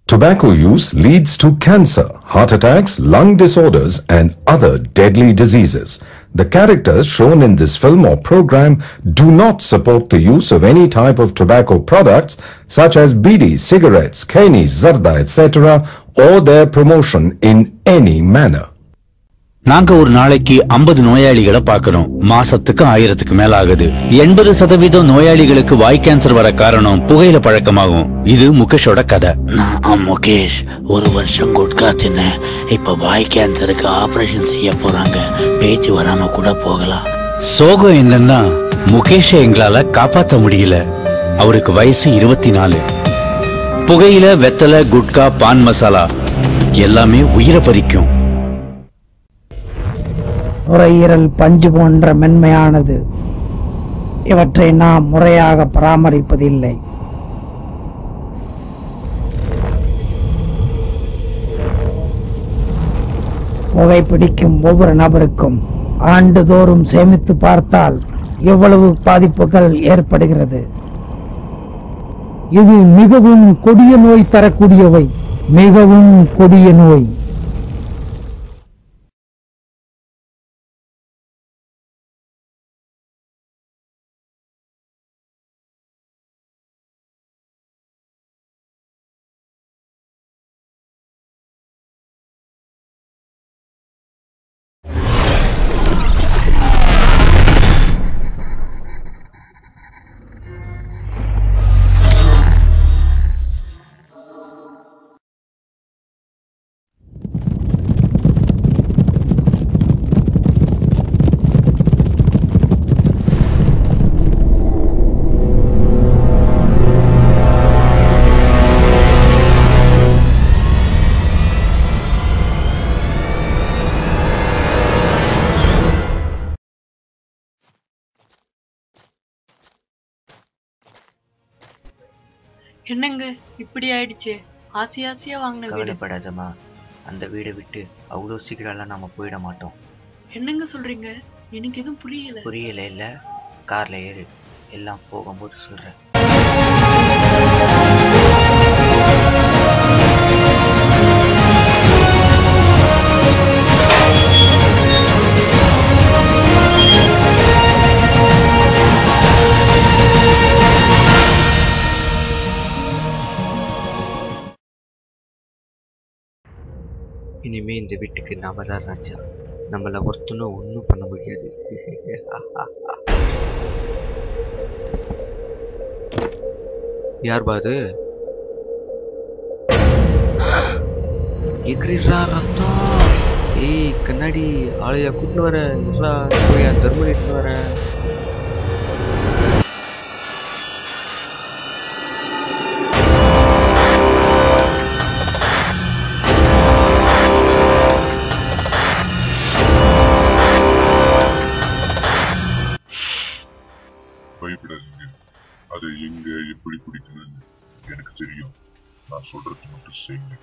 Tobacco use leads to cancer, heart attacks, lung disorders, and other deadly diseases. The characters shown in this film or program do not support the use of any type of tobacco products such as bidi, cigarettes, keni, zarda, etc., or their promotion in any manner. நாங்க ஒரு நாளைக்கு 50 நோயாளிகளை பார்க்கறோம். மாசத்துக்கு 1000க்கு மேல ஆகுது. 80% நோயாளிகளுக்கு வாய் cancer வர காரணம் புகையில பழக்கமாகும். இது முகேஷோட கதை. நான் முகேஷ் ஒரு வருஷம் குட்கா தின்னேன். இப்ப வாய் கேன்சருக்கு ஆபரேஷன் செய்ய போறாங்க. பேச்சு வராம கூட போகலாம். சோகம் என்னன்னா முகேஷை எங்களால காப்பாற்ற முடியல. அவருக்கு வயசு 24. புகையில, வெத்தலை, குட்கா, பான் மசாலா எல்லாமே உயிரை பறிக்கும். நுரையீரல் பஞ்சு போன்ற மென்மையானது. இவற்றை நாம் முறையாக பராமரிப்பதில்லை. புகைப்பிடிக்கும் ஒவ்வொரு நபருக்கும் ஆண்டுதோறும் சேமித்து பார்த்தால் எவ்வளவு பாதிப்புகள் ஏற்படுகிறது. இது மிகவும் கொடிய நோய் தரக்கூடியவை. மிகவும் கொடிய நோய். என்னங்க இப்படி ஆயிடுச்சு? ஆசையா வாங்கின வீடு. கவலைப்படாதம்மா, அந்த வீடை விட்டு அவ்வளோ சீக்கிரம்லாம் நாம போயிட மாட்டோம். என்னங்க சொல்றீங்க? எனக்கு எதுவும் புரியல. இல்ல, கார்ல ஏறு, எல்லாம் போகும்போது சொல்றேன். இனிமே இந்த வீட்டுக்கு நாம தான் ராஜா. நம்மள ஒருத்தனும் ஒன்றும் பண்ண முடியாது. யார் பாது? எக்ரிரா ரத்தம். ஏய் கண்ணாடி ஆளையா கூட்டு வர போய் தர்மடி வர. பயப்படாதீங்க. அதை எங்க எப்படி பிடிக்கணும்னு எனக்கு தெரியும். நான் சொல்றது மட்டும் செய்யுங்க.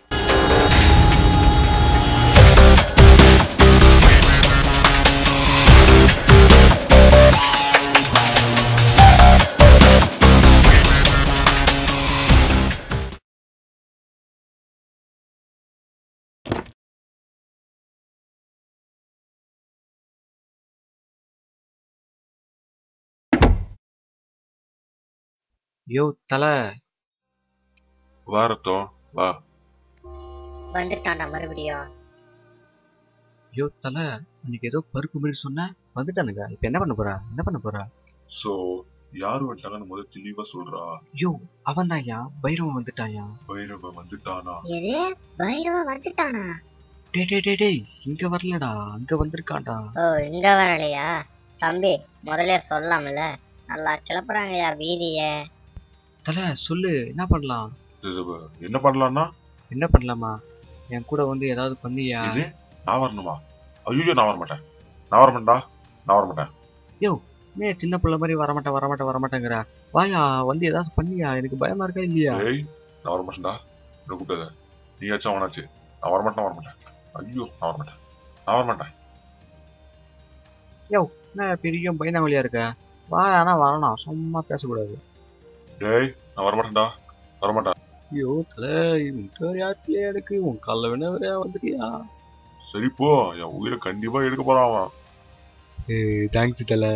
யோ தல, வாரத்தோம் வா. வந்துட்டான்டா மறுபடியும். யோ தல, இன்னைக்கு ஏதோ பருப்பு மாதிரி சொன்ன, வந்துட்டானுங்க. இப்ப என்ன பண்ண போறா? சோ யாரு வந்துட்டாங்கன்னு முதல்ல தெளிவா சொல்றா. யோ அவன் தான்யா, பைரவன் வந்துட்டாயா. பைரவன் வந்துட்டானா? எது பைரவன் வந்துட்டானா? டேய் இங்க வரலடா, அங்க வந்திருக்கான்டா. ஓ இங்க வரலையா? தம்பி முதல்ல சொல்லாமல. நல்லா கிளப்புறாங்கயா வீதிய. தல சொல்லு, என்ன பண்ணலாம்? என்ன பண்ணலாம்னா? என்ன பண்ணலாமா? என் கூட வந்து ஏதாவது பண்ணியா? நான் வரணுமா? ஐயோ நான் வரமாட்டேன். யோ நீ சின்ன பிள்ளை மாதிரி வரமாட்டேங்கிற. வாயா வந்து ஏதாவது பண்ணியா? எனக்கு பயமா இருக்கா இல்லையா? நான் வரமாட்டேன்டா. என்ன கூப்பிட்டத நீயாச்சும் அவனாச்சு. நான் வரமாட்டேன். ஐயோ, நான் வரமாட்டேன். யோ, என்ன பெரிய பயந்தாவளியா இருக்க? வா, ஆனா வரணும், சும்மா பேசக்கூடாது. டேய், நான் வரமாட்டேன். ஐயோ தலை, யாருக்குள்ளே எனக்கு உன் காலில் வேணா வந்துட்டியா? சரி போ, என் உயிரை கண்டிப்பா எடுக்க போறான் அவன். தேங்க்ஸ் தலை.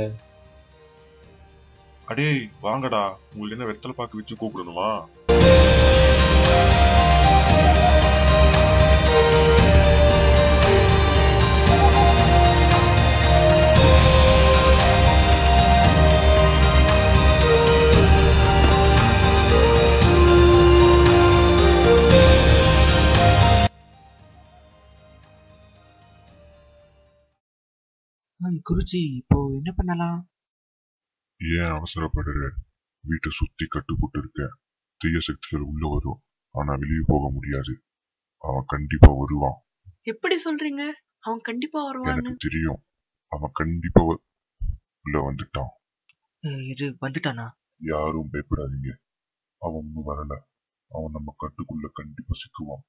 அடே வாங்கடா, உங்களுக்கு என்ன வெத்தலை பாக்கு வச்சு கூப்பிடணுமா? குருஜி, இப்போ என்ன பண்ணலாம்? ஏன் அவசரப்படுற? வீட்டை சுத்தி கட்டுப்பட்டு இருக்க. தீய சக்திகள் உள்ள வரும், ஆனா வெளியே போக முடியாது. அவன் கண்டிப்பா வருவான். எப்படி சொல்றீங்க? அவன் கண்டிப்பா வருவான்னு? எனக்கு தெரியும். அவன் கண்டிப்பா உள்ள வந்துட்டான். இது வந்துட்டானா? யாரும் பயப்படாதீங்க. அவன் ஒன்னும் வரல. அவன் நம்ம கட்டுக்குள்ள கண்டிப்பா சிக்குவான்.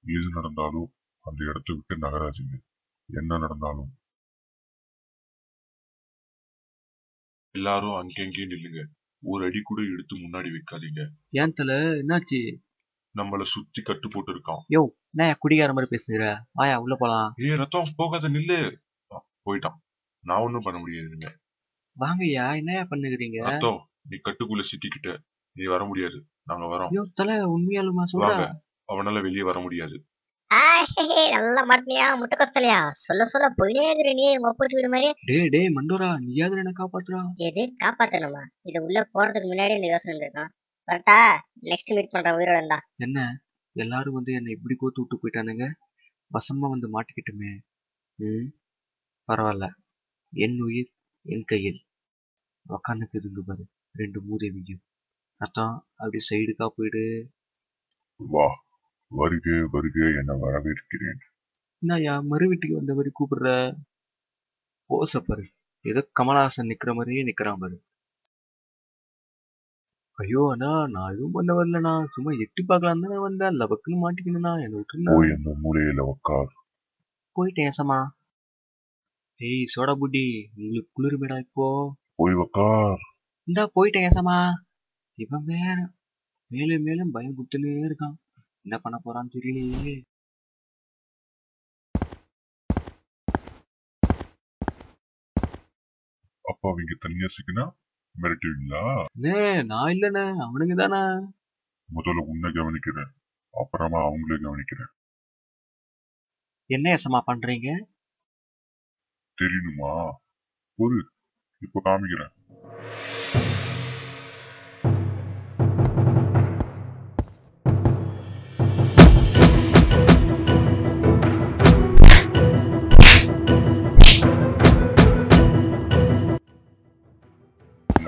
எது நடந்தாலும் அந்த இடத்தை விட்டு நகராதீங்க. என்ன நடந்தாலும் எல்லாரும் அங்கெங்கேயும் நில்லுங்க. ஒரு அடி கூட எடுத்து முன்னாடி வைக்காதீங்க. ஏன் தலை, என்னாச்சு? நம்மள சுத்தி கட்டு போட்டு இருக்கான். யோ, என்ன குடிகார மாதிரி பேசுகிற? வாயா உள்ள போலாம். ரத்தம் போகாத, நில்லு. போயிட்டான். நான் ஒன்னும் பண்ண முடியாதுங்க. வாங்கய்யா, என்னையா பண்ணுகிறீங்க? ரத்தம், நீ கட்டுக்குள்ள சிக்கிக்கிட்ட. நீ வர முடியாது. நாங்க வரோம். யோ தலை, உண்மையாலுமா சொல்ற? அவனால வெளியே வர முடியாது. நல்லா மாட்டினியா முட்டைக்கோஸ்தலையா? சொல்ல போயினே இருக்கிற நீ உங்க ஒப்பிட்டு வீடு மாதிரி. டே மண்டோரா, நீயாவது என்ன காப்பாத்துறா? எது காப்பாத்தணுமா? இது உள்ள போறதுக்கு முன்னாடி இந்த யோசனை இருந்திருக்கான். கரெக்டா? நெக்ஸ்ட் மீட் பண்ற உயிரோட இருந்தா. என்ன எல்லாரும் வந்து என்னை இப்படி கோத்து விட்டு போயிட்டானுங்க. வசமா வந்து மாட்டிக்கிட்டுமே. பரவாயில்ல, என் உயிர் என் கையில். உக்காந்துக்குதுங்க பாரு 2 மூதேவியும். அதான் அப்படி சைடுக்கா போயிடு. வா, வருக என வரவேற்கிறேன். என்னய்யா மறு வீட்டுக்கு வந்த மாதிரி கூப்பிடுற? போச பாரு, ஏதோ கமலஹாசன் நிக்கிற மாதிரியே நிக்கிறான் பாரு. ஐயோ அண்ணா, நான் எதுவும் பண்ண வரலண்ணா, சும்மா எட்டி பார்க்கலாம் தானே வந்தேன். லபக்குன்னு மாட்டிக்கணும்ண்ணா, என்னை விட்டுருந்தா. மூலையில உட்கார். போயிட்டேன் ஏசமா. ஏய் சோடா புட்டி, உங்களுக்கு குளிருமேடா இப்போ. போய் உட்கார். இந்தா போயிட்டேன் ஏசமா. இவன் வேற மேலும் மேலும் பயம் குத்துனே இருக்கான். என்ன பண்ண போறான்னு தெரியலையே. அப்பா அவங்க தனியா சிக்கினா மிரட்டுவீங்களா? நான் இல்லண்ணே, அவனுங்க தானே. முதல்ல உன்னை கவனிக்கிறேன், அப்புறமா அவங்களே கவனிக்கிறேன். என்ன ஏசமா பண்றீங்க? தெரியணுமா? ஒரு இப்ப காமிக்கிறேன்.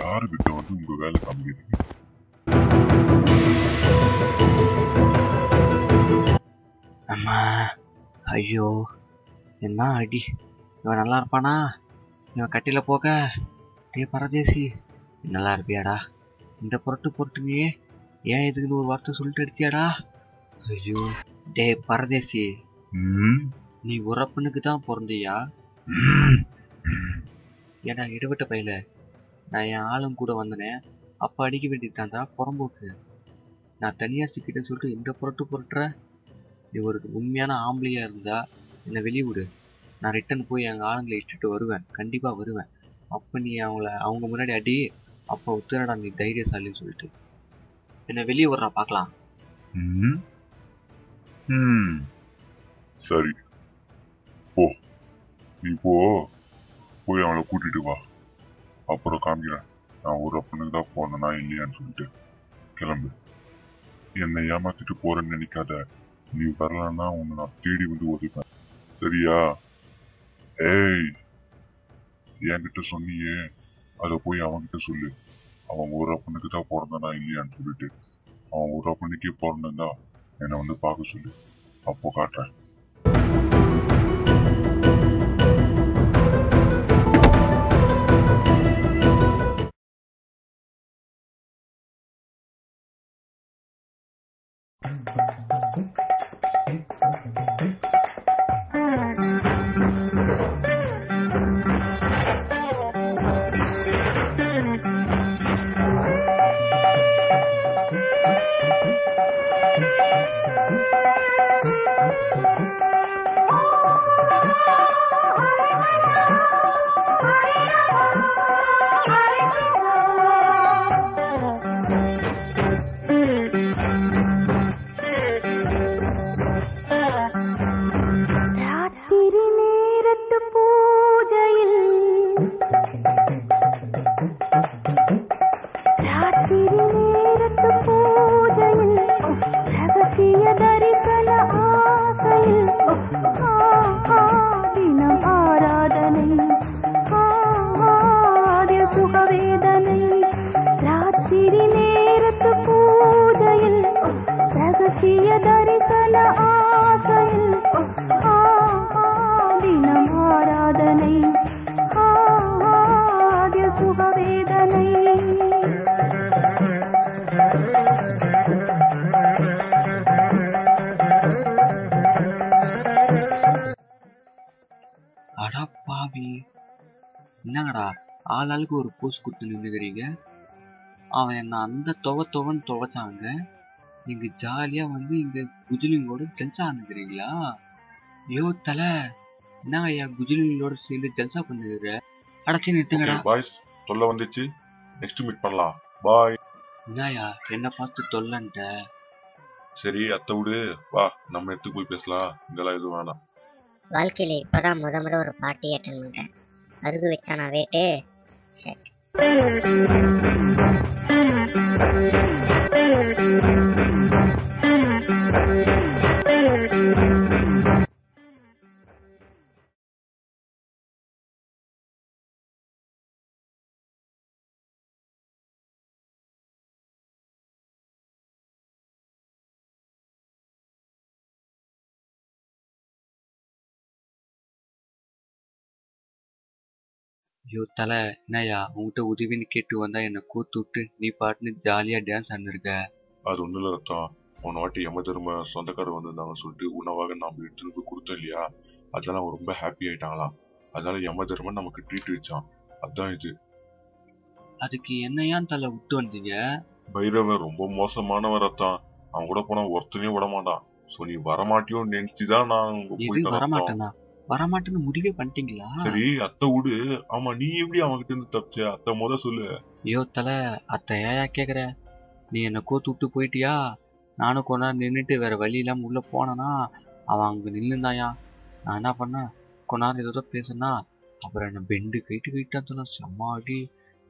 யாருக்கிட்ட வந்து உங்க வேலை காமிக்கிறீங்க? அம்மா, ஐயோ என்ன அடி. இவன் நல்லா இருப்பானா? இவன் கட்டில போக. டே பரதேசி, நல்லா இருப்பியாடா? இந்த பொருட்டு நீ ஏன் இதுக்குன்னு ஒரு வார்த்தை சொல்லிட்டு அடிச்சியாடா? ஐயோ டே பரதேசி, நீ உறப்பனுக்கு தான் பிறந்தியா? ஏடா இடைவிட்ட பையில, நான் என் ஆளும் கூட வந்தனேன். அப்போ அடிக்க வேண்டியதாண்டா புறம்போக்கு. நான் தனியாக சிக்கிட்டேன்னு சொல்லிட்டு இந்த புரட்டுற. நீ ஒரு உண்மையான ஆம்பளையாக இருந்தா என்னை வெளியே விடு. நான் ரிட்டன் போய் எங்கள் ஆளுங்களை இட்டுட்டு வருவேன், கண்டிப்பாக வருவேன். அப்போ நீ அவங்க முன்னாடி அடி. அப்போ ஒத்துறடா நீ தைரியசாலின்னு சொல்லிட்டு என்னை வெளியே விட்றா பார்க்கலாம். சரி போ, நீ போய் அவளை கூட்டிட்டு வா. அப்புறம் காமிக்கிறேன் நான் ஒரு அப்பனுக்கு தான் போனேனா இல்லையான்னு சொல்லிட்டு. கிளம்பு. என்னை ஏமாத்திட்டு போறேன்னு நினைக்காத. நீ வரலன்னா உன்னை நான் தேடி வந்து ஒதுப்பேன், சரியா? ஏய், என்கிட்ட சொன்னியே, அதை போய் அவன்கிட்ட சொல்லு. அவன் ஒரு அப்பனுக்கு தான் பிறந்தானா இல்லையான்னு சொல்லிட்டு. அவன் ஒரு அப்பனுக்கே பிறந்தா என்னை வந்து பார்க்க சொல்லு. அப்போ காட்டுறேன். சுகவேதனை ராத்திரி நேரத்து பூஜையில் ரகசிய தரிசன ஆசையில் தினம் ஆராதனை ஆதிய சுகவேதனை. அடப்பாவி, என்னங்கடா ஆளாளுக்கு ஒரு போஸ்ட் கொடுத்து நின்றுக்கிறீங்க. அவன் என்ன அந்த தொகைன்னு துவைச்சாங்க, நீங்க ஜாலியா வந்து இங்க குஜிலிங்களோட ஜல்சா ஆனுக்கிறீங்களா? ஐயோ தலை, என்ன ஐயா குஜிலிங்களோட சேர்ந்து ஜல்சா பண்ணுகிற? அடைச்சி நிறுத்துங்கடா. பாய்ஸ், தொல்லை வந்துச்சு, நெக்ஸ்ட் மீட் பண்ணலாம். பாய். என்னயா என்ன பார்த்து தொல்லன்ட்ட? சரி அத்தை விடு, வா நம்ம எடுத்து போய் பேசலாம். இங்கெல்லாம் எதுவும் வேணாம். வாழ்க்கையில இப்பதான் முத ஒரு பார்ட்டி அட்டன் பண்றேன். அதுக்கு வச்சா நான் வேட்டு செட். ஐயோ தலை, என்னய்யா உங்ககிட்ட உதவின்னு கேட்டு வந்தா என்னை கூத்து விட்டு நீ பாட்டுன்னு ஜாலியா டான்ஸ் ஆடிருக்க. அது ஒன்றும் இல்லை ரத்தம். போன வாட்டி எம்ம திரும்ப சொந்தக்காரர் வந்திருந்தாங்கன்னு சொல்லிட்டு உணவாக நம்ம எடுத்துன்னு போய் கொடுத்தோம் இல்லையா, அதனால அவங்க ரொம்ப ஹாப்பி ஆயிட்டாங்களாம். அதனால எம்ம திரும்ப நமக்கு ட்ரீட் வச்சான். அதான் இது. அதுக்கு என்னையான் தலை விட்டு வந்தீங்க? பைரவன் ரொம்ப மோசமானவன் ரத்தம். அவன் கூட போனா ஒருத்தனையும் விட மாட்டான். ஸோ நீ வரமாட்டியோன்னு நினைச்சுதான் நான் போயிட்டேன். வரமாட்டேனா? வரமாட்டேன்னு முடிவே பண்ணிட்டீங்களா? சரி அத்தை விடு. ஆமா, நீ எப்படி அவன்கிட்ட இருந்து தப்பிச்ச? அத்தை முத சொல்லு. ஐயோ தலை, அத்தை ஏயா கேக்குற? நீ என்னை கோத்து விட்டு போயிட்டியா? நானும் கொஞ்ச நேரம் நின்றுட்டு வேற வழி இல்லாம உள்ள போனேனா, அவன் அங்க நின்றுந்தாயா. நான் என்ன பண்ணேன், கொஞ்ச நேரம் ஏதோ பேசுனா, அப்புறம் என்ன பெண்டு கைட்டான் செம்ம அடி.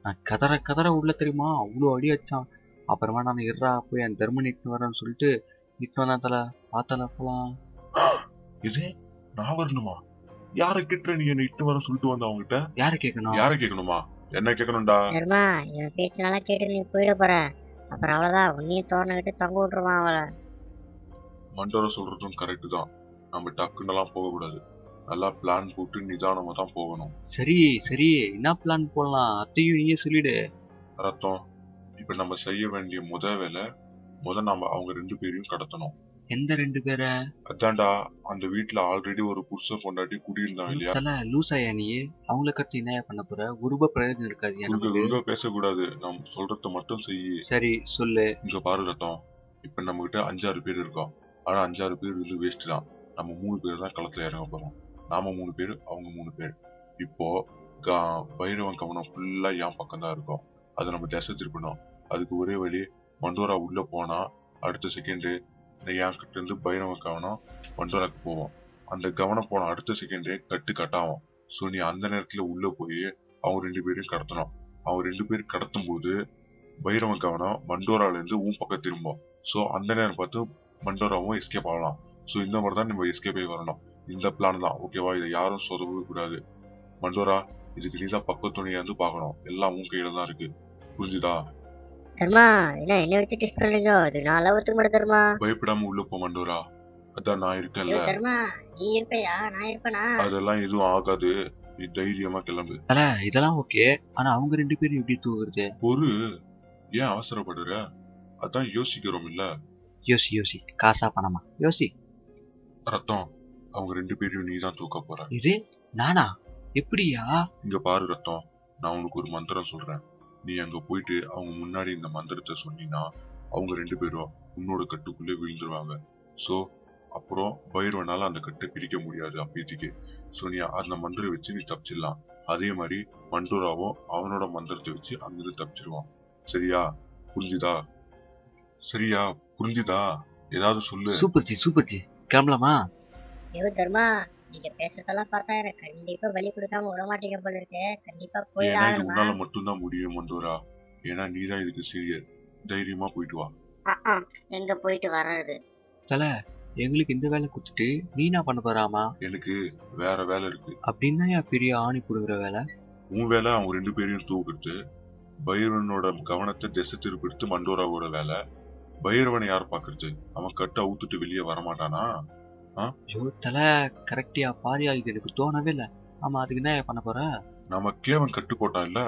நான் கதற உள்ள தெரியுமா, அவ்வளோ அடி வச்சான். அப்புறமா நான் இருறா போய் என் தர்மன் இட்டு வரேன்னு சொல்லிட்டு இட்டு வந்தான் தலை. பார்த்தல போலாம். இது நான் வரணுமா? யார கேட்டுற நீ என்ன இட்டு வர சொல்லிட்டு வந்த? அவங்ககிட்ட யார கேட்கணும்? யார கேட்கணுமா? என்ன கேட்கணும்டா? தர்மா, இவன் பேசினால கேட்டு நீ போயிட போற. அப்புறம் அவ்வளவுதான், உன்னையும் தோணுகிட்டு தொங்க விட்டுருவான் அவளை. மண்டோர சொல்றதும் கரெக்ட் தான். நம்ம டக்குன்னெல்லாம் போக கூடாது. நல்லா பிளான் போட்டு நிதானமா தான் போகணும். சரி என்ன பிளான் போடலாம்? அத்தையும் நீயே சொல்லிடு. ரத்தம், இப்ப நம்ம செய்ய வேண்டிய வேலை நம்ம அவங்க 2 பேரையும் கடத்தணும். எந்த 2 பேரை? அதான்டா, அந்த வீட்டுல ஆல்ரெடி ஒரு புருஷ கொண்டாட்டி குடியிருந்தாங்க இல்லையா? லூசாயா நீ? அவங்கள கட்டி என்ன பண்ண போற? ஒரு பிரயோஜனம் இருக்காது. பேசக்கூடாது, நம்ம சொல்றத மட்டும் செய்ய. சரி சொல்லு. இங்க பாரு ரத்தம், இப்ப நம்ம கிட்ட 5-6 பேர் இருக்கோம். ஆனா 5-6 பேர் வந்து வேஸ்ட் தான். நம்ம 3 பேர் தான் களத்துல இறங்க போறோம். நாம 3 பேர், அவங்க 3 பேர். இப்போ பைரவன் கவனம் ஃபுல்லா என் பக்கம் தான் இருக்கும். அதை நம்ம திசை திருப்பணும். அதுக்கு ஒரே வழி, மண்டோரா உள்ள போனா அடுத்த செகண்டு என் கிட்ட இருந்து பைரவன் கவனம் மண்டோராக்கு போவோம். அந்த கவனம் போன அடுத்த செகண்டே கட்டாகும். ஸோ நீ அந்த நேரத்துல உள்ள போய் அவங்க 2 பேரையும் கடத்தணும். அவங்க 2 பேரும் கடத்தும் போது பைரவன் கவனம் மண்டோரால இருந்து பக்கம் திரும்பும். ஸோ அந்த நேரம் பார்த்து மண்டோராவும் எஸ்கேப் ஆகலாம். ஸோ இந்த மாதிரி தான் நம்ம எஸ்கேப் ஆகி வரணும். இந்த பிளான் தான், ஓகேவா? இதை யாரும் சொதவே கூடாது. மண்டோரா, இதுக்கு நீ தான் பக்கத்துணையா இருந்து பார்க்கணும். எல்லாம் உன் கையில தான் இருக்கு, புரிஞ்சுதா? தர்மா, என்ன வச்சு டெஸ்ட் பண்றீங்க? அது நான் அளவுக்கு மட்டும் தர்மா. பயப்படாம உள்ள போ மண்டோரா. அதான் நான் இருக்கேன்ல. தர்மா, நீ இருப்பையா? நான் இருப்பேனா? அதெல்லாம் எதுவும் ஆகாது. நீ தைரியமா கிளம்பு. இதெல்லாம் ஓகே. ஆனா அவங்க 2 பேரும் எப்படி தூங்குறது? ஒரு ஏன் அவசரப்படுற? அதான் யோசிக்கிறோம் இல்ல. யோசி. காசா பணமா? யோசி. ரத்தம், அவங்க 2 பேரையும் நீ தான் தூக்க போற. இது நானா? எப்படியா? இங்க பாரு ரத்தம், நான் உனக்கு ஒரு மந்திரம் சொல்றேன். நீ அங்க போயிட்டு அவங்க முன்னாடி இந்த மந்திரத்தை சொன்னீங்கன்னா அவங்க 2 பேரும் உன்னோட கட்டுக்குள்ளே விழுந்துருவாங்க. ஸோ அப்புறம் பைரவனால அந்த கட்டை பிரிக்க முடியாது அப்பேத்திக்கு. ஸோ நீ அந்த மந்திரம் வச்சு நீ தப்பிச்சிடலாம். அதே மாதிரி மண்டோராவும் அவனோட மந்திரத்தை வச்சு அங்கிருந்து தப்பிச்சிருவான். சரியா? புரிஞ்சுதா? ஏதாவது சொல்லு. சூப்பர் ஜி, கிளம்பலாமா? தர்மா, நீங்க பேசுறதெல்லாம் பார்த்தா எனக்கு கண்டிப்பா வழி கொடுக்காம விட மாட்டீங்க போல இருக்கு. கண்டிப்பா போய் உன்னால மட்டும்தான் முடியும் மண்டோரா. ஏன்னா நீதான் இதுக்கு சீரியர். தைரியமா போயிட்டு வா. எங்க போயிட்டு வர்றது? தல, எங்களுக்கு இந்த வேலை கொடுத்துட்டு நீ என்ன பண்ண போறாமா? எனக்கு வேற வேலை இருக்கு. அப்படின்னா பெரிய ஆணி புடுங்குற வேலை? உன் வேலை அவங்க 2 பேரையும் தூக்குறது, பைரவனோட கவனத்தை திசை திருப்பிடுத்து மண்டோராவோட வேலை. பைரவனை யார் பாக்குறது? அவன் கட்டு அவுத்துட்டு வெளியே வரமாட்டானா? தலை கரெக்டியா பாரியா, இது எனக்கு தோணவே இல்லை. ஆமா, அதுக்கு என்ன பண்ண போற? நமக்கே அவன் கட்டு போட்டான் இல்ல,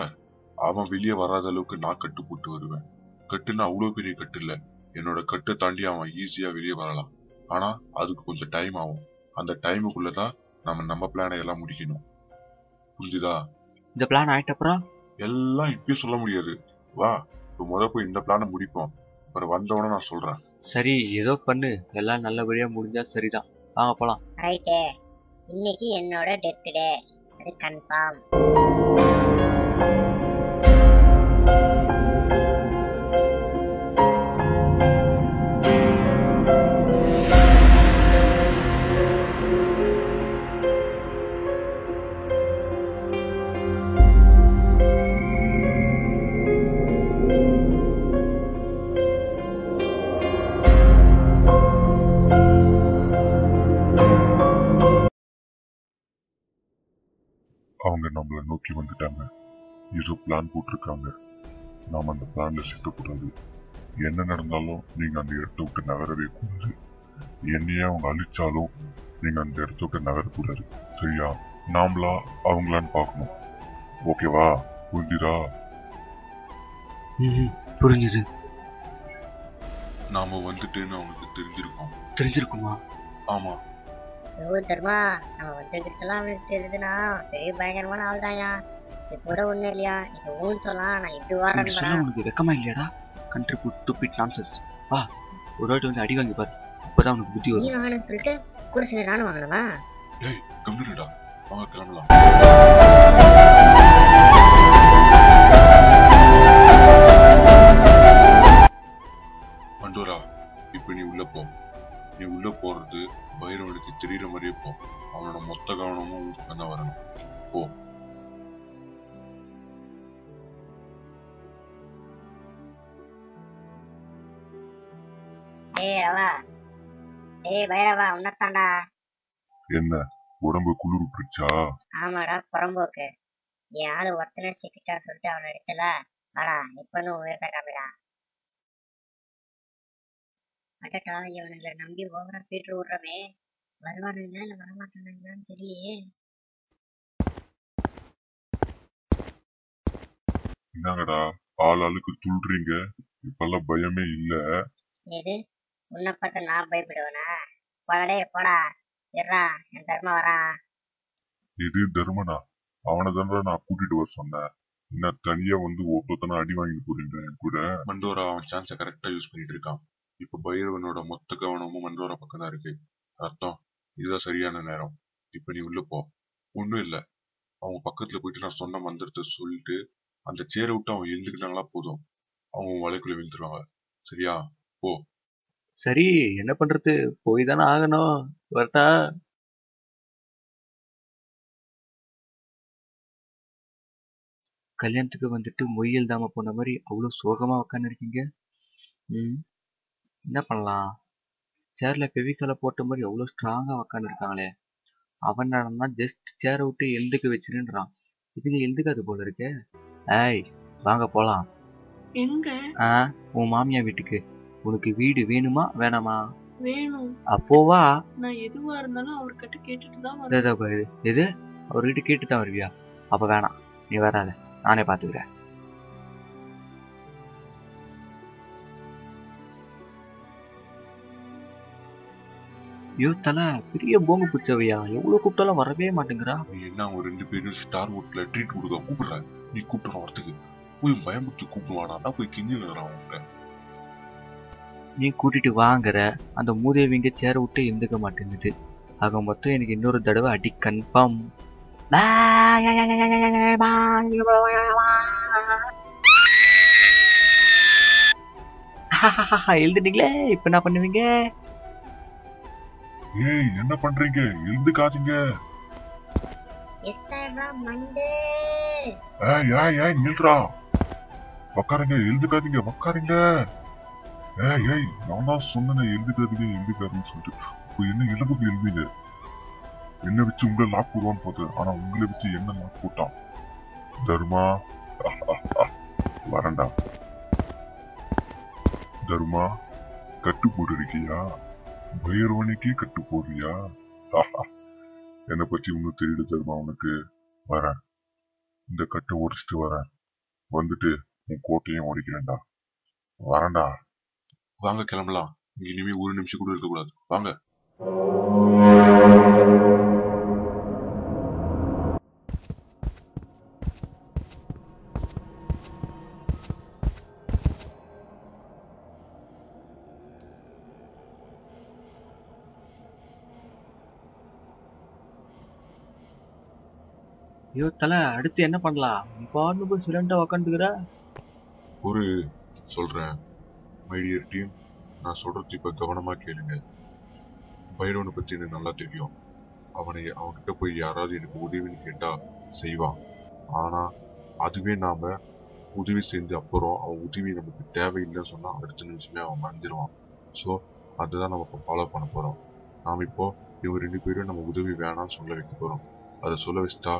அவன் வெளியே வராத அளவுக்கு நான் கட்டு போட்டு வருவேன். கட்டுன்னா அவ்வளவு பெரிய கட்டு இல்ல, என்னோட கட்டை தாண்டி அவன் ஈஸியா வெளியே வரலாம். ஆனா அதுக்கு கொஞ்சம் டைம் ஆகும். அந்த டைமுக்குள்ளதான் நம்ம பிளானை எல்லாம் முடிக்கணும். புரிஞ்சுதா? இந்த பிளான் ஆயிட்டப்புறம் எல்லாம் இப்பயும் சொல்ல முடியாது. வா, இப்ப போய் இந்த பிளானை முடிப்போம். அப்புறம் வந்தவன நான் சொல்றேன். சரி, ஏதோ பண்ணு, எல்லாம் நல்லபடியா முடிஞ்சா சரிதான். வாங்க போலாம். ரைட்டு, இன்னைக்கு என்னோட டெத் டே, அது கன்ஃபார்ம். அவங்க நம்மளை நோக்கி வந்துட்டாங்க. ஏதோ பிளான் போட்டிருக்காங்க. நாம அந்த பிளான்ல சிக்கக்கூடாது. என்ன நடந்தாலும் நீங்க அந்த இடத்த விட்டு நகரவே கூடாது. என்னையே அவங்க அழிச்சாலும் நீங்க அந்த இடத்த விட்டு நகரக்கூடாது. சரியா? நாமளா அவங்களான்னு பார்க்கணும். ஓகேவா? புரிஞ்சுதா? புரிஞ்சுது. நாம வந்துட்டேன்னு அவங்களுக்கு தெரிஞ்சிருக்குமா? ஆமா. தர்மா, நம்ம வந்துகிட்டலாம் அவனுக்கு தெரியுதுன்னா பெரிய பயங்கரமான ஆள் தான்யா. இது கூட ஒண்ணும் இல்லையா, இப்ப ஊன்னு சொல்லலாம். நான் இப்படி வரேன். உனக்கு வெக்கமா இல்லையாடா? Contribute stupid nonsense. வா, ஒரு வாட்டி வந்து அடி வாங்கி பாரு, அப்பதான் உனக்கு புத்தி வரும். நீ வாங்கணும்னு சொல்லிட்டு கூட சேர்ந்து நானும் வாங்கணுமா? டேய் கம்ப்யூட்டர்டா, வாங்க கிளம்பலாம். மண்டோரா, இப்ப நீ உள்ள போ. நீ உள்ள போறது பைரவனுக்கு தெரியற மாதிரியே போ. அவனோட மொத்த கவனமும் தான் வரணும். போ. பைரவா, உன்னத்தாண்டா. என்ன உடம்பு குளிர் விட்டுருச்சா? ஆமாடா, புறம்போக்கு. என் ஆளு ஒருத்தனை சிக்கிட்டா சொல்லிட்டு அவனை அடிச்சல. ஆடா, இப்பன்னு உயர்த்த காமிடா. அட்டா, இவனுங்களை நம்பி ஓவரா பீட்டர் விடுறமே, வருவானுங்க இல்ல வரமாட்டானுங்கன்னு தெரியலையே. என்னங்கடா ஆளுக்கு துள்றீங்க? இப்பெல்லாம் பயமே இல்ல. எது, உன்னை பார்த்து நான் பயப்படுவேனா? போடா போடா, இருடா, என் தர்மா வரான். இது தர்மனா? அவனை தானே நான் கூட்டிட்டு வர சொன்னேன். என்ன தனியா வந்து ஒருத்தனை அடி வாங்கிட்டு போறீங்க என் கூட? மண்டோரா அவன் சான்ஸை கரெக்டா யூஸ் பண்ணிட்டு இருக்கான். இப்ப பைரவனோட மொத்த கவனமும் மண்டோரா பக்கம் தான் இருக்கு. அர்த்தம் இதுதான் சரியான நேரம். இப்ப நீ உள்ள போ. ஒண்ணும் இல்ல, அவங்க பக்கத்துல போயிட்டு நான் சொன்ன மந்திரத்தை சொல்லிட்டு அந்த சேரை விட்டு அவன் எழுந்துக்கிட்டாங்களா போதும், அவங்க வலைக்குள்ள விழுந்துருவாங்க. சரியா? போ. சரி, என்ன பண்றது, போய் தானே ஆகணும். வரட்டா? கல்யாணத்துக்கு வந்துட்டு மொய்யல் தாம போன மாதிரி அவ்வளவு சோகமா உட்காந்து இருக்கீங்க. என்ன பண்ணலாம்? சேர்ல பெவிக்கலை போட்ட மாதிரி அவ்வளவு ஸ்ட்ராங்கா உட்காந்து இருக்காங்களே. அவன் நடந்தா ஜஸ்ட் சேரை விட்டு எழுந்துக்க வச்சிருன்றான். இதுங்க எழுந்துக்காது போல இருக்கு. ஏய், வாங்க போலாம். எங்க? உன் மாமியா வீட்டுக்கு. உனக்கு வீடு வேணுமா வேணாமா? வேணும். அப்போ வா. நான் எதுவா இருந்தாலும் அவர்கிட்ட கேட்டுட்டு தான் வருவேன். எது, அவர்கிட்ட கேட்டு தான் வருவியா? அப்ப வேணாம், நீ வராத, நானே பாத்துக்கிறேன். ஐயோ தலை, பெரிய போங்க பிடிச்சவையா, எவ்வளவு கூப்பிட்டாலும் வரவே மாட்டேங்கிறா. என்ன அவங்க 2 பேரும் ஸ்டார் ஹோட்டல்ல ட்ரீட் கொடுக்க கூப்பிடுற? நீ கூப்பிட்டு வரத்துக்கு போய் பயமுறுத்தி கூப்பிடுவானா? போய் கிஞ்சிடுறான் அவன்கிட்ட. நீ கூட்டிட்டு வாங்குற, அந்த மூதேவிங்க சேர விட்டு எந்துக்க மாட்டேங்குது. ஆக மொத்தம் எனக்கு இன்னொரு தடவை அடி கன்ஃபார்ம். எழுந்துட்டீங்களே, இப்ப என்ன பண்ணுவீங்க? ஏய், என்ன பண்றீங்க? எழுந்துக்காதீங்க. நில்றா, உக்காருங்க, எழுந்துக்காதீங்க, உக்காருங்க. ஏய், நான் தான் சொன்னேன் எழுந்துக்காதுன்னு சொல்லிட்டு. இப்போ என்ன இலப்புக்கு எழுந்தீங்க? என்ன வச்சு உங்களை லாக் போடுவான்னு பார்த்தேன், ஆனா உங்களை வச்சு என்ன லாக் போட்டான்? தர்மா வரண்டா. தர்மா கட்டு போட்டிருக்கியா? பைரவனுக்கே கட்டு போடுறியா? என்னை பத்தி ஒன்னும் தெரியல தர்மா உனக்கு. வரேன், இந்த கட்டை உடைச்சிட்டு வரேன். வந்துட்டு உன் கோட்டையும் உடைக்கிறேன்டா. வரேன்டா. வாங்க கிளம்பலாம். இனிமே ஒரு நிமிஷம் கூட இருக்கக்கூடாது. வாங்க. ஐயோ தலை, அடுத்து என்ன பண்ணலாம்? நீ பாட்டு போய் சிலண்டா உக்காந்துக்கிற. ஒரு சொல்றேன் மை டியர் டீம், நான் சொல்றது இப்ப கவனமா கேளுங்க. பைரவனை பத்தி எனக்கு நல்லா தெரியும். அவன்கிட்ட போய் யாராவது எனக்கு உதவின்னு கேட்டா செய்வான். ஆனா அதுவே நாம உதவி செஞ்ச அப்புறம் அவன் உதவி நமக்கு தேவையில்லைன்னு சொன்னா அடுத்த நிமிஷமே அவன் மறந்துடுவான். ஸோ அதுதான் நம்ம இப்போ ஃபாலோ பண்ண போறோம். நாம இப்போ இவங்க 2 பேரும் நம்ம உதவி வேணாம்னு சொல்ல வைக்க போறோம். அதை சொல்ல வச்சுட்டா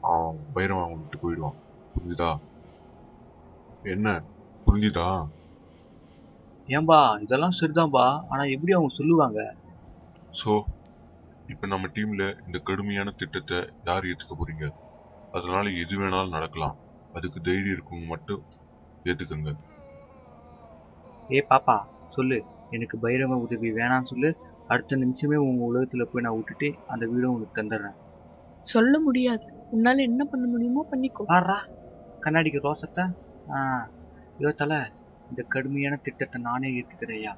அவன் பைரவன் அவன் விட்டு போயிடுவான். புரிஞ்சுதா? என்ன புரிஞ்சுதா? ஏன்பா இதெல்லாம் சரிதான்பா, ஆனா எப்படி அவங்க சொல்லுவாங்க? ஸோ இப்போ நம்ம டீம்ல இந்த கடுமையான திட்டத்தை யார் ஏற்றுக்க போறீங்க? அதனால எது வேணாலும் நடக்கலாம். அதுக்கு தைரியம் இருக்கவங்க மட்டும் ஏத்துக்கங்க. ஏ பாப்பா சொல்லு, எனக்கு பைரவ உதவி வேணாம்னு சொல்லு. அடுத்த நிமிஷமே உங்க உலகத்துல போய் நான் விட்டுட்டு அந்த வீடும் உனக்கு தந்துடுறேன். சொல்ல முடியாது. உன்னால என்ன பண்ண முடியுமோ பண்ணிக்கோ. பாரா கண்ணாடிக்கு ரோசத்தை. ஐயோ தலை, இந்த கடுமையான திட்டத்தை நானே ஏத்துக்கிறேயா.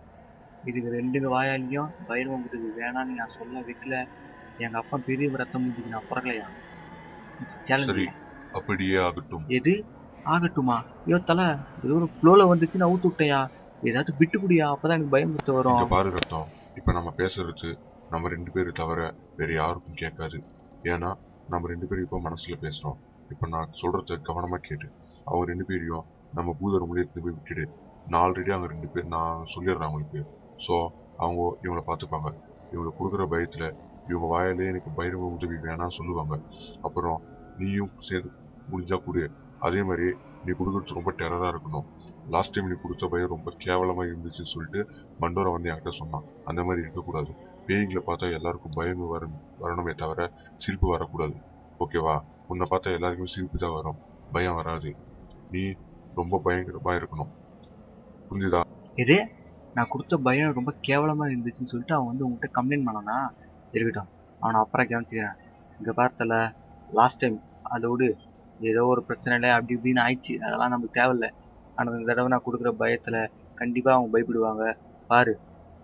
இதுக்கு 2 வாயாலையும் பைரவ உதவி வேணான்னு நான் சொல்ல வைக்கல. எங்க அப்பா பெரிய ரத்தம் முடிஞ்சுக்கு நான் பிறக்கலையா. சரி, அப்படியே ஆகட்டும். எது ஆகட்டுமா? ஐயோ தலை, ஏதோ ஒரு ஃப்ளோல வந்துச்சு, நான் ஊத்து விட்டையா. ஏதாச்சும் விட்டு குடியா, அப்பதான் எனக்கு பயமுறுத்த வரும். பாரு ரத்தம், இப்ப நம்ம பேசுறது நம்ம 2 பேரும் தவிர வேற யாருக்கும் கேட்காது. ஏன்னா நம்ம 2 பேரும் இப்போ மனசுல பேசுறோம். இப்ப நான் சொல்றத கவனமா கேட்டு அவங்க 2 பேரையும் நம்ம பூதர முடியத்துல போய் விட்டுடு. நான் ஆல்ரெடி அவங்க 2 பேர் நான் சொல்லிடுறேன் அவங்களுக்கு. ஸோ அவங்க இவங்களை பார்த்துப்பாங்க. இவங்களை கொடுக்குற பயத்துல இவங்க வாயிலே எனக்கு பைரவ உதவி வேணாம்னு சொல்லுவாங்க. அப்புறம் நீயும் சேர்ந்து முடிஞ்சா கொடு. அதே மாதிரி நீ கொடுக்கறது ரொம்ப டெரரா இருக்கணும். லாஸ்ட் டைம் நீ கொடுத்த பயம் ரொம்ப கேவலமா இருந்துச்சுன்னு சொல்லிட்டு மண்டோரை வந்து என்கிட்ட சொன்னான். அந்த மாதிரி இருக்கக்கூடாது. பேய்களை பார்த்தா எல்லாருக்கும் பயம் வரணுமே தவிர சிரிப்பு வரக்கூடாது. ஓகேவா? உன்னை பார்த்தா எல்லாருக்குமே சிரிப்பு தான் வரும், பயம் வராது. நீ ரொம்ப பயங்கரமா இருக்கணும். புரிஞ்சுதா? இது நான் கொடுத்த பயம் ரொம்ப கேவலமா இருந்துச்சுன்னு சொல்லிட்டு அவன் வந்து உங்ககிட்ட கம்ப்ளைண்ட் பண்ணானா? இருக்கட்டும், அவனை அப்புறம் கவனிச்சுக்கிறேன். இங்க பார்த்தல, லாஸ்ட் டைம் அதோடு ஏதோ ஒரு பிரச்சனைல அப்படி இப்படின்னு ஆயிடுச்சு. அதெல்லாம் நமக்கு தேவையில்லை. ஆனால் இந்த தடவை நான் கொடுக்குற பயத்துல கண்டிப்பா அவங்க பயப்படுவாங்க. பாரு,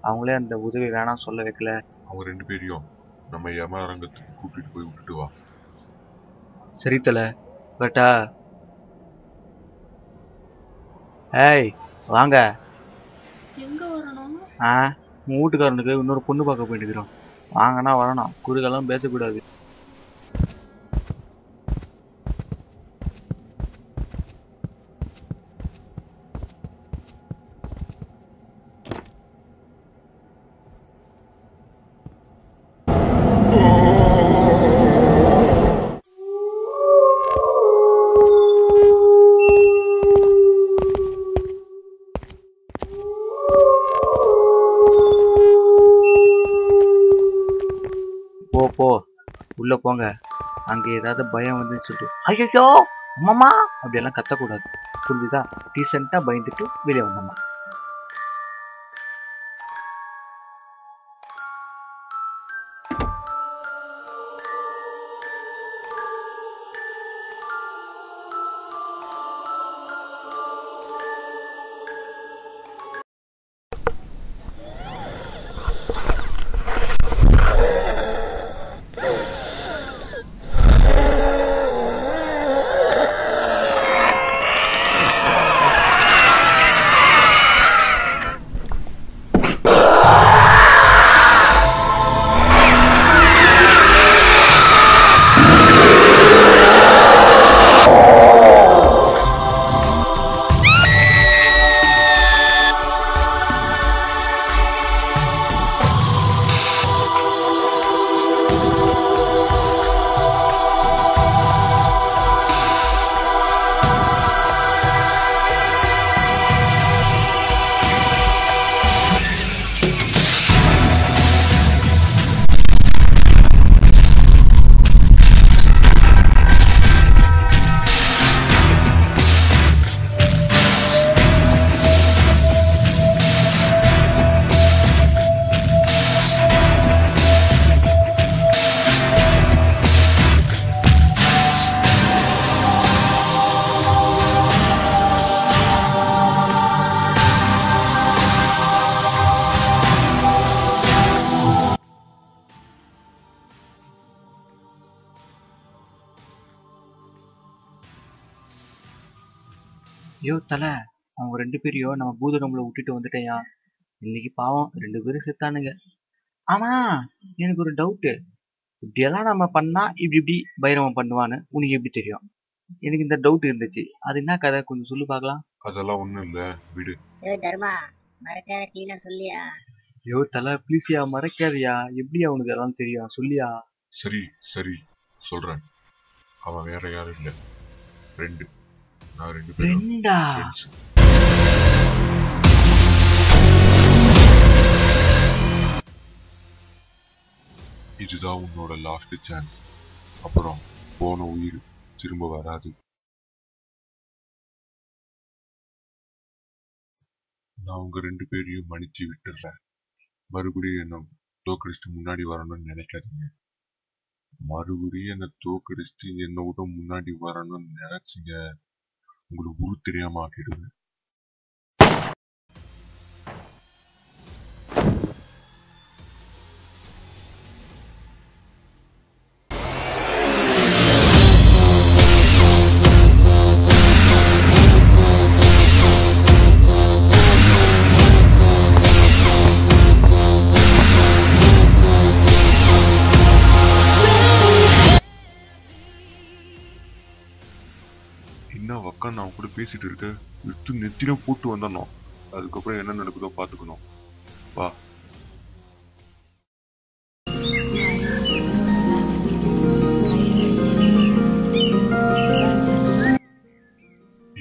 அவங்களே அந்த உதவி வேணாம் சொல்ல வைக்கல. அவங்க 2 பேரையும் நம்ம யமரங்கத்துக்கு கூட்டிட்டு போய் விட்டுட்டு வா. சரி தல, பட்டா. ஏய் வாங்க. எங்க வரணும்? உங்க வீட்டுக்காரனுக்கு இன்னொரு பொண்ணு பார்க்க போயிட்டுக்கிறோம். வாங்கன்னா வரணும், குறுகெல்லாம் பேசக்கூடாது. போ உள்ள போங்க. அங்க ஏதாவது பயம் வந்துன்னு சொல்லிட்டு ஐயோ அம்மாமா அப்படியெல்லாம் கத்தக்கூடாது. புரிஞ்சுதா? டீசெண்டா பயந்துட்டு வெளியே வந்தம்மா. ஐயோ தலை, அவங்க 2 பேரையும் நம்ம பூதரம்புல விட்டுட்டு வந்துட்டேயா. இன்னைக்கு பாவம் 2 பேரும் செத்தானுங்க. ஆமா, எனக்கு ஒரு டவுட்டு. இப்படியெல்லாம் நம்ம பண்ணா இப்படி பைரவன் பண்ணுவான்னு உனக்கு எப்படி தெரியும்? எனக்கு இந்த டவுட் இருந்துச்சு. அது என்ன கதை, கொஞ்சம் சொல்லு பார்க்கலாம். அதெல்லாம் ஒண்ணும் இல்ல, விடு. தர்மா மறக்காத கிளீனா சொல்லியா. ஐயோ தலை ப்ளீஸ்யா, மறைக்காதியா. எப்படி அவனுக்கு எல்லாம் தெரியும், சொல்லியா. சரி சரி சொல்றேன். அவன் வேற யாரும் இல்ல, 2. நான் 2 பேரும் ரெண்டா? friends. இதுதான் உன்னோட லாஸ்ட் சான்ஸ். அப்புறம் போன உயிர் திரும்ப வராது. நான் உங்க 2 பேரையும் மன்னிச்சு விட்டுறேன். மறுபடியும் என்ன தோக்கடிச்சுட்டு முன்னாடி வரணும்னு நினைக்காதீங்க. மறுபடியும் என்ன தோக்கடிச்சுட்டு என்னை விட முன்னாடி வரணும்னு நினைச்சீங்க, உங்களுக்கு ஊரு தெரியாம ஆக்கிடுவேன். என்ன உக்காந்து அவன் கூட பேசிட்டு இருக்க? விட்டு நெத்தில போட்டு வந்தணும். அதுக்கப்புறம் என்ன நடக்குதோ பாத்துக்கணும். வா.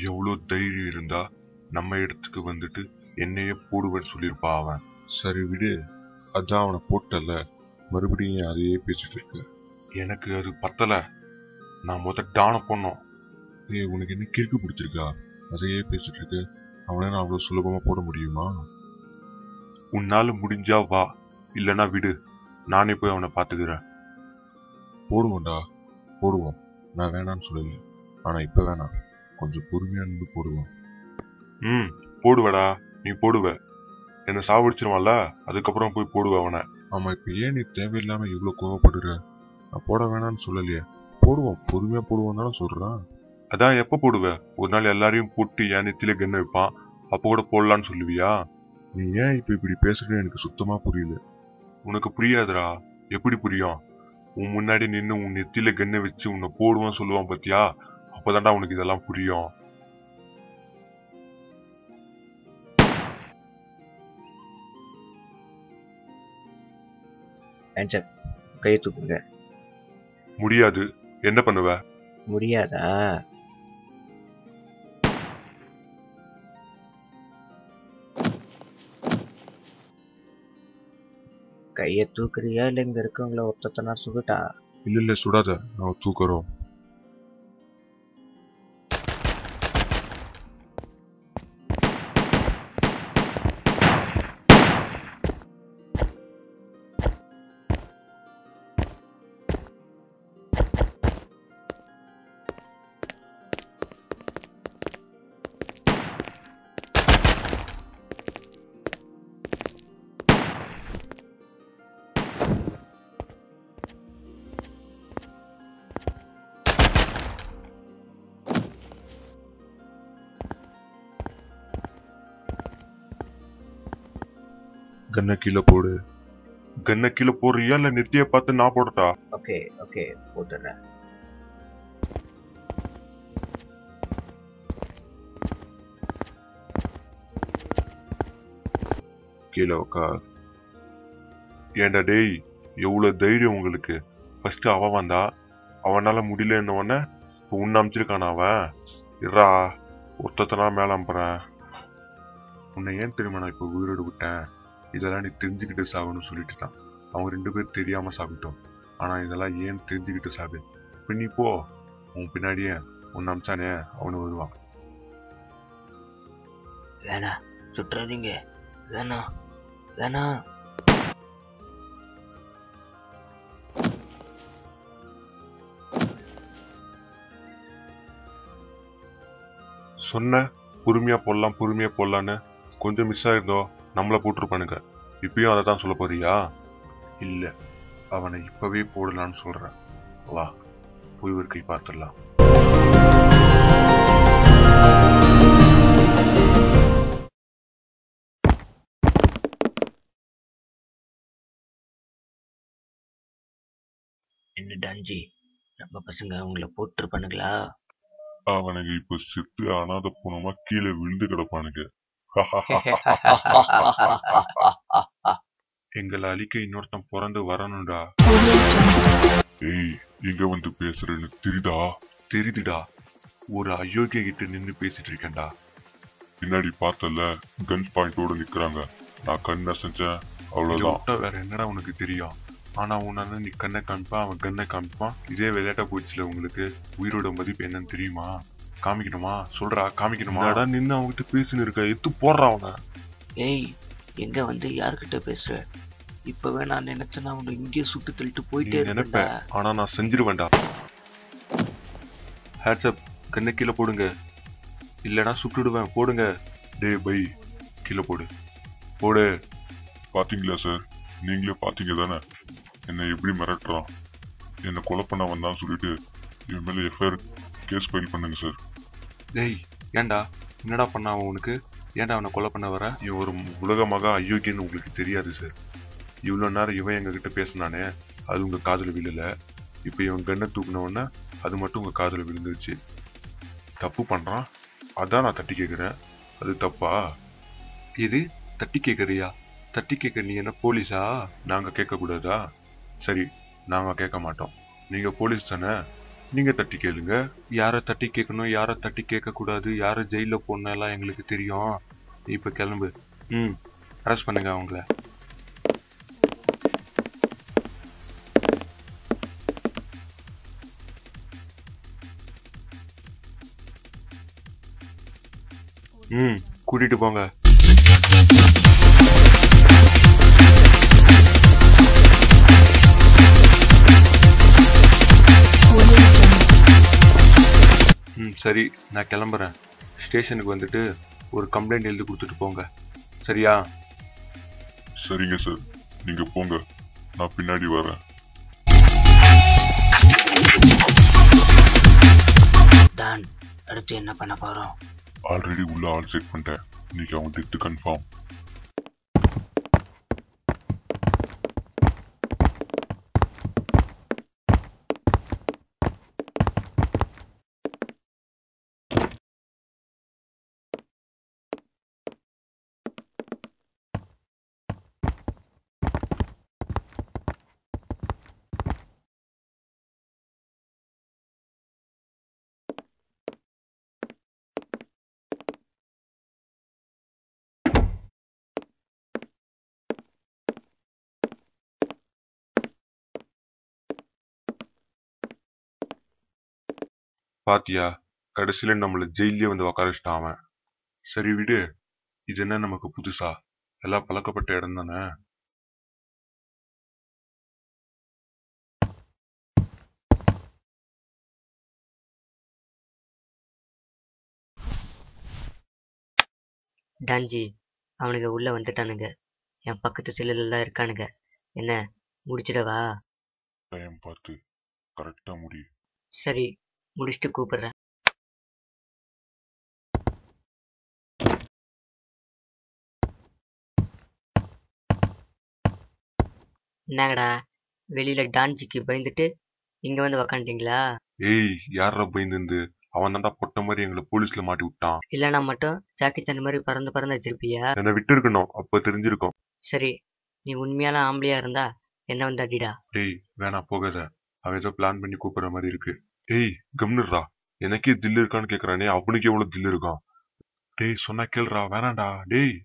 எவ்வளவு தைரியம் இருந்தா நம்ம இடத்துக்கு வந்துட்டு என்னையே போடுவேன்னு சொல்லியிருப்பா அவன். சரி விடு, அதான் அவனை போட்டல, மறுபடியும் அதையே பேசிட்டு இருக்க. எனக்கு அது பத்தல. நான் டான போனோம். ஏய், உனக்கு என்ன கிறுக்கு பிடிச்சிருக்கா? அதையே பேசிட்டு இருக்க. அவனை நான் அவ்வளவு சுலபமா போட முடியுமா? உன்னால முடிஞ்சா வா, இல்லைன்னா விடு. நானே போய் அவனை பாத்துக்கிறேன். போடுவோம்டா, போடுவோம். நான் வேணான்னு சொல்லல. ஆனா இப்ப வேணாம், கொஞ்சம் பொறுமையா இருந்து போடுவோம். போடுவடா, நீ போடுவ. என்ன சாவடிச்சிருவான்ல, அதுக்கப்புறம் போய் போடுவ அவனை. ஆமா, இப்ப ஏன் நீ தேவையில்லாம இவ்வளவு கோவப்படுற? நான் போட வேணான்னு சொல்லலையே. போடுவோம், பொறுமையா போடுவோம் தானே சொல்றான். அதான் எப்ப போடுவ? ஒரு நாள் எல்லாரையும் போட்டு என் நெத்தில கண்ண வைப்பான், அப்ப கூட போடலான்னு சொல்லுவியா? நீ ஏன் இப்ப இப்படி பேசுறது எனக்கு சுத்தமா புரியல. உனக்கு புரியாதுடா. எப்படி புரியும்? உன் முன்னாடி நின்று உன் நெத்தில கண்ண வச்சு உன்னை போடுவான்னு சொல்லுவான் பாத்தியா? அப்பதான்டா உனக்கு இதெல்லாம் புரியும். கையை தூக்குங்க. முடியாது. என்ன பண்ணுவ? முடியாதா? கையை தூக்குறியா இல்ல இங்க இருக்கவங்கள ஒருத்தனா சுடட்டா? இல்ல சுடாத, நான் தூக்குறோம். கண்ண கீழே போடு. கண்ண கீழே போடுறியா இல்ல நெத்திய பார்த்து நான் போடட்டா? ஓகே ஓகே, போட்டுறேன். கீழே உட்கார். ஏண்டா டேய், எவ்வளவு தைரியம் உங்களுக்கு? ஃபர்ஸ்ட் அவன் வந்தா, அவனால முடியல உடனே இப்போ உன்ன அமைச்சிருக்கான அவன். இருடா, ஒருத்தனா மேல அம்புறேன். உன்னை ஏன் தெரியுமா நான் இப்போ உயிரோடு விட்டேன்? இதெல்லாம் நீ தெரிஞ்சுக்கிட்டு சாகுன்னு சொல்லிட்டு தான். அவங்க 2 பேரும் தெரியாம சாப்பிட்டோம். ஆனா இதெல்லாம் ஏன் தெரிஞ்சுக்கிட்டு சாகு. இப்ப நீ போ, உன் பின்னாடியே உன்னை அமிச்சானே அவனு வருவான். வேணா, சுட்டுறாதீங்க. வேணா வேணா. சொன்ன பொறுமையா போடலான்னு கொஞ்சம் மிஸ் ஆயிருந்தோ நம்மள போட்டிருப்பானுங்க. இப்பயும் அதை தான் சொல்ல போறியா? இல்ல, அவனை இப்பவே போடலான்னு சொல்றேன். வா, போய் ஒரு கை பார்த்துடலாம். என்ன டான்ஜி, நம்ம பசங்க அவங்கள போட்டுருப்பானுங்களா? அவனுங்க இப்ப செத்து அனாத போனோமா கீழே விழுந்து கிடப்பானுங்க. எங்களை அழிக்க இன்னொருத்தன் பிறந்து வரணும்டா. ஏய், எங்க வந்து பேசுறேன்னு தெரியுதா? தெரியுதுடா. ஒரு அயோக்கிய கிட்ட நின்னு பேசிட்டு இருக்கேன்டா. பின்னாடி பார்த்தல கன் பாயிண்டோட நிக்கிறாங்க. நான் கண்ணை செஞ்சேன், அவ்வளவுதான். வேற என்னடா உனக்கு தெரியும்? ஆனா உன்னால நீ கண்ணை காமிப்பான், அவன் கண்ணை காமிப்பான். இதே விளையாட்டா போச்சுல உங்களுக்கு. உயிரோட மதிப்பு என்னன்னு தெரியுமா? காமிக்கணுமா? சொல்றா, காமிக்கணுமா? நின்று அவன்கிட்ட பேசின்னு இருக்க, எத்து போடுறா அவனை. ஏய், எங்க வந்து யாருக்கிட்ட பேசுற? இப்பவே நான் நினைச்சேன் அவனை இங்கேயே சுட்டு தள்ளிட்டு போயிட்டே நினைப்பேன், ஆனா நான் செஞ்சிருவேன்டா. ஹேட்ஸ்அப், கண்ணை கீழே போடுங்க, இல்லைனா சுட்டுடுவேன். போடுங்க. டே பை, கீழே போடு போடு. பாத்தீங்களா சார், நீங்களே பாத்தீங்க தானே என்ன எப்படி மிரட்டுறான். என்ன கொலை பண்ண வந்தான்னு சொல்லிட்டு இவன் மேல எஃப்ஐஆர் கேஸ் ஃபைல் பண்ணுங்க சார். டேய், ஏன்டா என்னடா பண்ண அவன் உனக்கு? ஏன்டா அவனை கொலை பண்ண வர? இவன் ஒரு உலகமாக அயோக்கியன்னு உங்களுக்கு தெரியாது சார். இவ்வளோ நேரம் இவன் எங்ககிட்ட பேசினானே, அது உங்க காதுல விழல. இப்போ இவன் கண்ணை தூக்குனவொன்னே அது மட்டும் உங்க காதுல விழுந்துருச்சு. தப்பு பண்றான், அதான் நான் தட்டி கேட்குறேன். அது தப்பா? இது தட்டி கேட்குறியா? தட்டி கேட்க நீ என்ன போலீஸா? நாங்க கேட்கக்கூடாதா? சரி, நாங்க கேட்க மாட்டோம். நீங்க போலீஸ் தானே, நீங்க தட்டி கேளுங்க. யாரை தட்டி கேட்கணும், யாரை தட்டி கேட்க கூடாது, யாரை ஜெயில போடணும் எல்லாம் எங்களுக்கு தெரியும். இப்ப கிளம்பு. அரெஸ்ட் பண்ணுங்க அவங்கள. கூட்டிட்டு போங்க. சரி, நான் கிளம்புறேன். ஸ்டேஷனுக்கு வந்துட்டு ஒரு கம்ப்ளைண்ட் எழுதி கொடுத்துட்டு போங்க, சரியா? சரிங்க சார், நீங்க போங்க, நான் பின்னாடி வரேன். டான், அடுத்து என்ன பண்ண போறோம்? ஆல்ரெடி உள்ள ஆள் செக் பண்ணிட்டேன். இன்னைக்கு அவன் டெத்து கன்ஃபார்ம். பாத்தியா, கடைசியில நம்மள ஜெயிலே வந்து உக்காரச்சிட்டான் அவன். சரி விடு, இது என்ன நமக்கு புதுசா? எல்லாம் பழக்கப்பட்ட இடம் தானே. டான்ஜி, அவனுங்க உள்ள வந்துட்டானுங்க. என் பக்கத்து செல்லுலாம் இருக்கானுங்க. என்ன முடிச்சிடவா? டைம் பார்த்து கரெக்டா முடி. சரி, முடிச்சுட்டு கூப்பிடுறேன். என்னங்கடா, வெளியில டான்ஜிக்கு பயந்துட்டு இங்க வந்து உக்காந்துட்டீங்களா? ஏய், யாரா பயந்து? அவன் தான்டா பொட்ட மாதிரி எங்களை போலீஸ்ல மாட்டி விட்டான். இல்லைன்னா மட்டும் ஜாக்கி சான் மாதிரி பறந்து பறந்து வச்சிருப்பியா? என்ன விட்டு இருக்கணும், அப்ப தெரிஞ்சிருக்கும். சரி, நீ உண்மையான ஆம்பளையா இருந்தா என்ன வந்து அடிடா. டேய், வேணா போகாத. அவன் ஏதோ பிளான் பண்ணி கூப்பிடுற மாதிரி இருக்கு. ஏய், கம்னுடுறா. எனக்கே தில்லு இருக்கான்னு கேக்குறானே, அவனுக்கு எவ்வளவு தில்லு இருக்கான்? டேய், சொன்னா கேளுடா, வேணாண்டா. டேய்,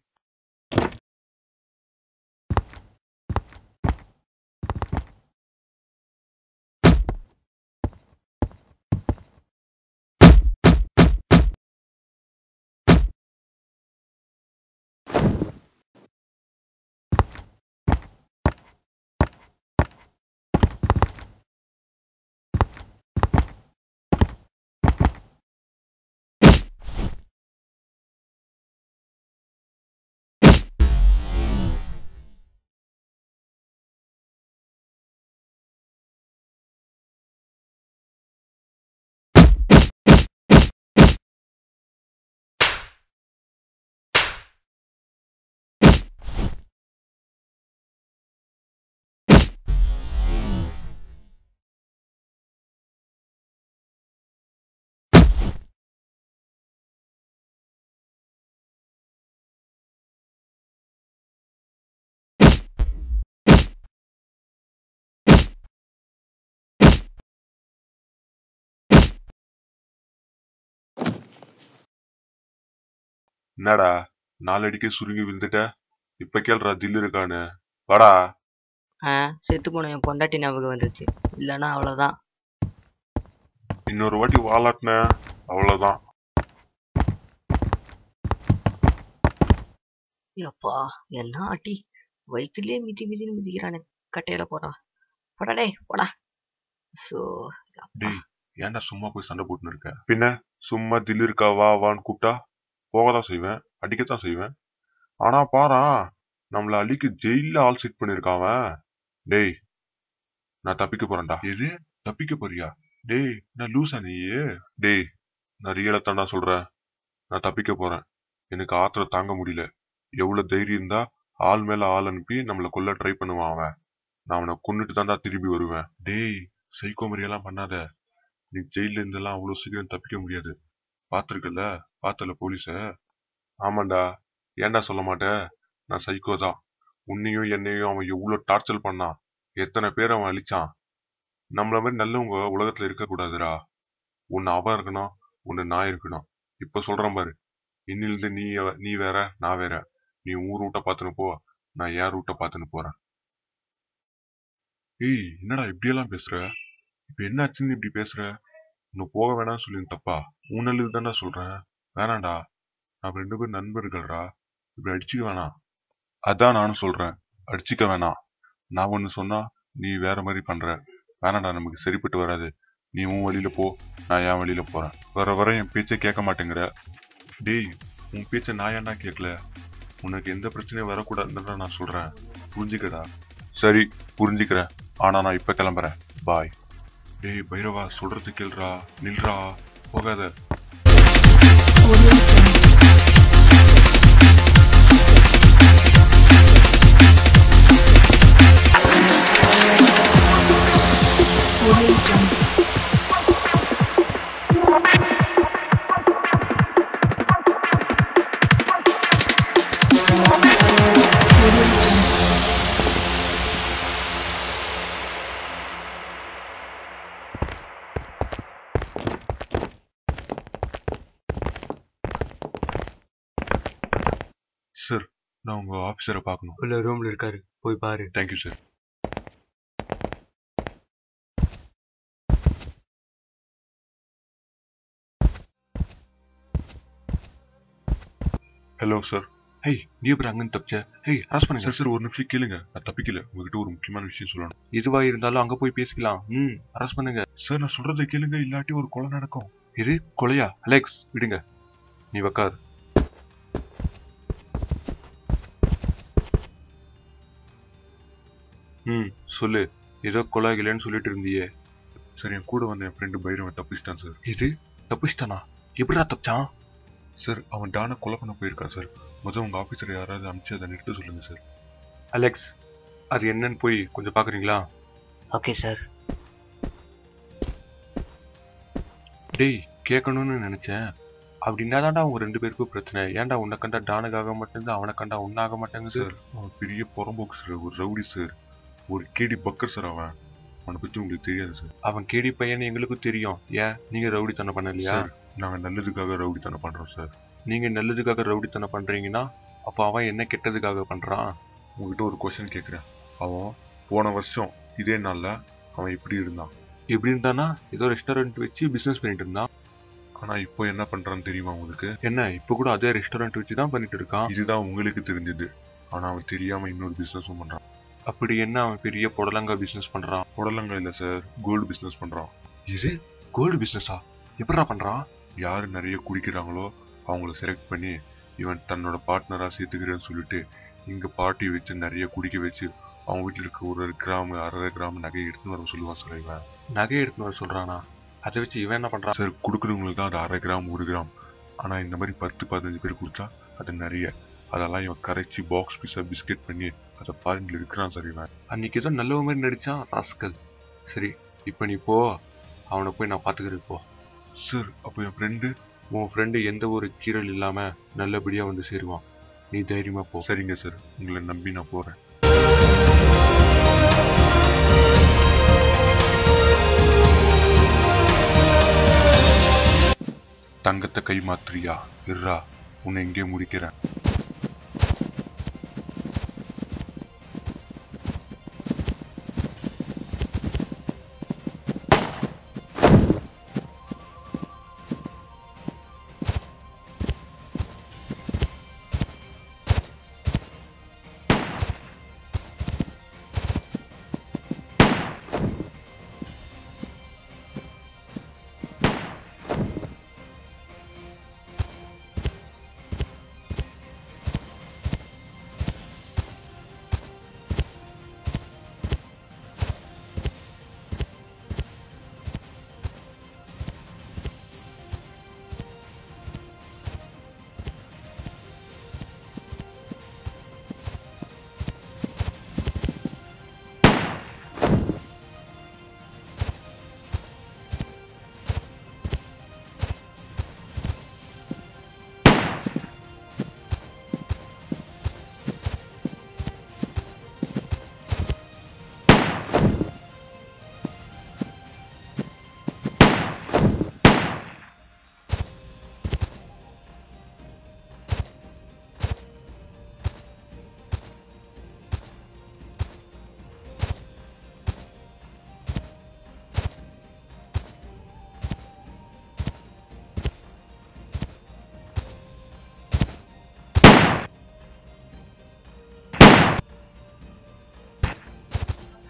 என்னடா 4 அடிக்கே சுருங்கி விழுந்துட்ட? இப்ப கேள்றா தில்லு இருக்கான்னு. வாடா. செத்து போன என் பொண்டாட்டி ஞாபகம் வந்துச்சு. இல்லைன்னா அவ்வளோதான். இன்னொரு வாட்டி வாலாட்டின அவ்வளவுதான். அப்பா என்ன ஆட்டி, வயிற்றுலயே மிதின்னு மிதிக்கிறானே, கட்டையில போறான். போடா டேய் போடா. டேய் ஏன்டா சும்மா போய் சண்டை போட்டுன்னு இருக்க? பின்ன சும்மா தில்லு இருக்கா வா வான்னு கூப்பிட்டா போகதான் செய்வேன், அடிக்கத்தான் செய்வேன். ஆனா பாரா நம்மள அழிக்கு ஜெயில ஆள் செட் பண்ணிருக்கான். டேய் நான் தப்பிக்க போறேன்டா. எது தப்பிக்க போறியா? டேய் நான் லூசா நீயே? டேய் நான் ரியலா தாண்டா சொல்றேன், நான் தப்பிக்க போறேன். எனக்கு ஆத்திரம் தாங்க முடியல. எவ்வளவு தைரியம் இருந்தா ஆள் மேல ஆள் அனுப்பி நம்மள கொல்ல ட்ரை பண்ணுவான் அவன். நான் அவனை கொன்னுட்டு தாண்டா திரும்பி வருவேன். டேய் சைக்கோ மாதிரியெல்லாம் பண்ணாத. நீ ஜெயில இருந்தெல்லாம் அவ்வளவு சீக்கிரம் தப்பிக்க முடியாது. பாத்துருக்கல, பார்த்தல போலீஸ? ஆமாண்டா, ஏன்டா சொல்ல மாட்டேன்? நான் சைக்கோ தான். உன்னையும் என்னையும் அவன் எவ்வளவு டார்ச்சர் பண்ணான், எத்தனை பேர் அவன் அழிச்சான். நம்மள மாதிரி நல்லவங்க உலகத்துல இருக்க கூடாதுடா. ஒன்னு அவன் இருக்கணும், ஒன்னு நான் இருக்கணும். இப்ப சொல்றேன் பாரு, இன்னிலிருந்து நீ வேற நான் வேற. நீ ஊர் ரூட்டை பாத்துன்னு போ, நான் என் ரூட்டை பாத்துன்னு போறேன். ஏய் என்னடா இப்படியெல்லாம் பேசுற? இப்ப என்ன ஆச்சுன்னு இப்படி பேசுற? இன்னும் போக வேணாம்னு சொல்லி தப்பா? உன்னலுக்கு தானே சொல்றேன். வேணாண்டா, நான் 2 பேரும் நண்பர்கள்டா. இப்படி அடிச்சுக்க வேணாம். அதான் நானும் சொல்றேன், அடிச்சுக்க வேணாம். நான் ஒண்ணு சொன்னா நீ வேற மாதிரி பண்ற. வேணாண்டா, நமக்கு சரிப்பட்டு வராது. நீ உன் வழியில போ, நான் என் வழியில போறேன். வர என் பேச்சை கேட்க மாட்டேங்கிற. டேய் உன் பேச்சை நான் ஏன்டா கேட்கல? உனக்கு எந்த பிரச்சனையும் வரக்கூடாதுன்றா நான் சொல்றேன், புரிஞ்சுக்கடா. சரி புரிஞ்சுக்கிறேன், ஆனா நான் இப்ப கிளம்புறேன். பாய். டேய் பைரவா சொல்றது கேள்றா, நில்றா, போகாத. சார் நான் உங்க ஆபீசரை பார்க்கணும். உள்ள ரூம்ல இருக்காரு, போய் பாரு. Thank you sir. Hello sir. Hey நீ அப்புறம் அங்கன்னு தப்பிச்ச? ஹே அரெஸ்ட் பண்ணுங்க சார். சார் ஒரு நிமிஷம் கேளுங்க, நான் தப்பிக்கல. உங்ககிட்ட ஒரு முக்கியமான விஷயம் சொல்லணும். எதுவா இருந்தாலும் அங்க போய் பேசிக்கலாம். அரெஸ்ட் பண்ணுங்க சார். நான் சொல்றதை கேளுங்க, இல்லாட்டி ஒரு கொலை நடக்கும். இது கொலையா? அலெக்ஸ் விடுங்க, நீ வைக்காது. சொல்லு, ஏதோ கொலை இல்லைன்னு சொல்லிட்டு இருந்தியே. சார் என் கூட வந்த என் ஃப்ரெண்டு பைரவன் தப்பிச்சிட்டான் சார். இது தப்பிச்சிட்டானா? எப்படிடா தப்பிச்சான்? சார் அவன் டானை கொலை பண்ண போயிருக்கான் சார். முதல் உங்க ஆபீசர் யாராவது அனுப்பிச்சு அதை நிறுத்த சொல்லுங்க சார். அலெக்ஸ் அது என்னன்னு போய் கொஞ்சம் பாக்குறீங்களா? Okay sir. டேய் கேட்கணும்னு நினைச்சேன். அப்படின்னா தான்டா அவங்க 2 பேருக்கும் பிரச்சனை. ஏன்டா உன்னை கண்டா டானுக்காக மாட்டேங்குது, அவனை கண்டா ஒன்னாக மாட்டேங்குது? சார் அவன் பெரிய புறம்போக்கு சார், ஒரு ரவுடி சார், ஒரு கேடி பக்கர் சார். அவனை பத்தி உங்களுக்கு தெரியாது சார். அவன் கேடி பையன் எங்களுக்கும் தெரியும். ஏன் நீங்க ரவுடித்தனம் பண்ணலையா? நாங்க நல்லதுக்காக ரவுடித்தனம் பண்றோம் சார். நீங்க நல்லதுக்காக ரவுடித்தனம் பண்றீங்கன்னா அப்ப அவன் என்ன கெட்டதுக்காக பண்றான்? உங்ககிட்ட ஒரு கொஸ்டின் கேட்கிறேன். அவன் போன வருஷம் இதே நாள்ல அவன் எப்படி இருந்தான்? எப்படி இருந்தானா? ஏதோ ரெஸ்டாரண்ட் வச்சு பிசினஸ் பண்ணிட்டு இருந்தான். ஆனா இப்போ என்ன பண்றான்னு தெரியுமா உங்களுக்கு? என்ன இப்ப கூட அதே ரெஸ்டாரண்ட் வச்சு தான் பண்ணிட்டு இருக்கான். இதுதான் உங்களுக்கு தெரிஞ்சது. ஆனா அவன் தெரியாம இன்னொரு பிசினஸும் பண்றான். அப்படி என்ன அவன் பெரிய புடலங்கா பிசினஸ் பண்றான்? புடலங்கா இல்ல சார், கோல்டு பிசினஸ் பண்றான். இது கோல்டு பிசினஸா? எப்படா பண்றான்? யாரு நிறைய குடிக்கிறாங்களோ அவங்கள செலக்ட் பண்ணி இவன் தன்னோட பார்ட்னரா சேர்த்துக்கிறேன்னு சொல்லிட்டு இங்க பார்ட்டி வச்சு நிறைய குடிக்க வச்சு அவங்க வீட்டுல இருக்க 1 கிராம் 1/2 கிராம் நகை எடுத்துன்னு வர சொல்லுவான் சார். இவன் நகை எடுத்துன்னு வர சொல்றானா? அதை வச்சு இவன் என்ன பண்றான்? சார் கொடுக்குறவங்களுக்கு தான் அது 1/2 கிராம் 1 கிராம். ஆனா இந்த மாதிரி 10-15 பேர் குடிச்சா அது நிறைய. அதெல்லாம் இவன் கரைச்சி பாக்ஸ் பீஸா பிஸ்கெட் பண்ணி அதை பாரின்ல இருக்கிறான் சார். இவன் அன்னைக்கு ஏதோ நல்லவ மாதிரி நடிச்சான் ராஸ்கல். சரி இப்ப நீ போ, அவனை போய் நான் பாத்துக்கிறது போ. சார் அப்போ என் ஃப்ரெண்டு? உன் ஃப்ரெண்டு எந்த ஒரு கீறல் இல்லாம நல்லபடியா வந்து சேருவான். நீ தைரியமா போ. சரிங்க சார், உங்களை நம்பி நான் போறேன். தங்கத்தை கை மாத்திரியா? இருறா உன்னை இங்கே முடிக்கிறேன்.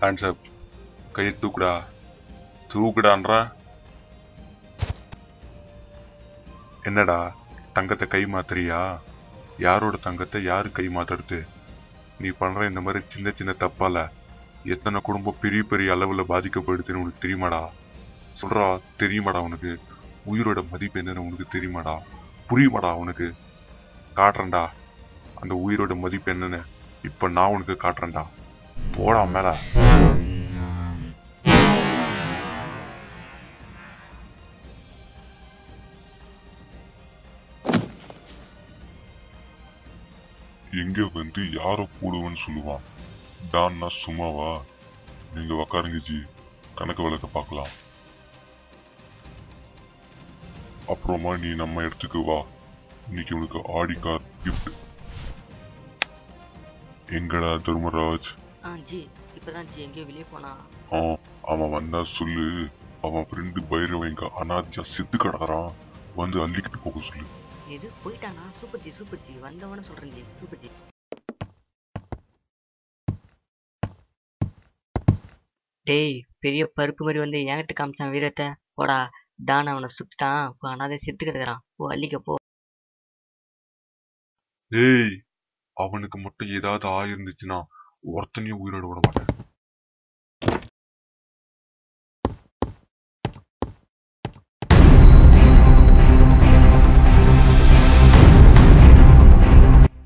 Hands up. கையை தூக்குடா. தூக்குடான்றா. என்னடா தங்கத்தை கை மாத்துறியா? யாரோட தங்கத்தை யாரு கை மாத்துறது? நீ பண்ற இந்த மாதிரி சின்ன சின்ன தப்பால எத்தனை குடும்பம் பெரிய பெரிய அளவுல பாதிக்கப்படுதுன்னு உனக்கு தெரியுமாடா? சொல்றா, தெரியுமாடா உனக்கு? உயிரோட மதிப்பு என்னன்னு உனக்கு தெரியுமாடா? புரியுமாடா உனக்கு? காட்டுறேன்டா அந்த உயிரோட மதிப்பு என்னன்னு. இப்ப நான் உனக்கு காட்டுறேன்டா. போடா மேல. எங்க வந்து யார போடுவேன்னு சொல்லுவான். டான்னா சும்மாவா? நீங்க உக்காருங்க ஜி, கணக்கு வழக்க பார்க்கலாம். அப்புறமா நீ நம்ம இடத்துக்கு வா. இன்னைக்கு உனக்கு ஆடி கார் கிஃப்ட். எங்கடா தர்மராஜ்? ஜி இப்பதான் ஜி எங்கேயோ வெளியே போனா. அவன் வந்தா சொல்லு, அவன் ஃப்ரெண்டு பைரவங்க அனாதியா செத்து கிடக்குறான், வந்து அள்ளிக்கிட்டு போக சொல்லு. எது போயிட்டானா? சூப்பர் ஜி சூப்பர் ஜி, வந்தவன சொல்றேன் ஜி. Super G. டேய் பெரிய பருப்பு மாதிரி வந்து என்கிட்ட காமிச்சான் வீரத்தை. போடா டான் அவனை சுட்டான். அனாதை செத்து கிடக்குறான். போ அள்ளிக்க போ. ஏய் அவனுக்கு மட்டும் ஏதாவது ஆயிருந்துச்சுன்னா ஒருத்தனையும் உயிரோட விட மாட்டேன்.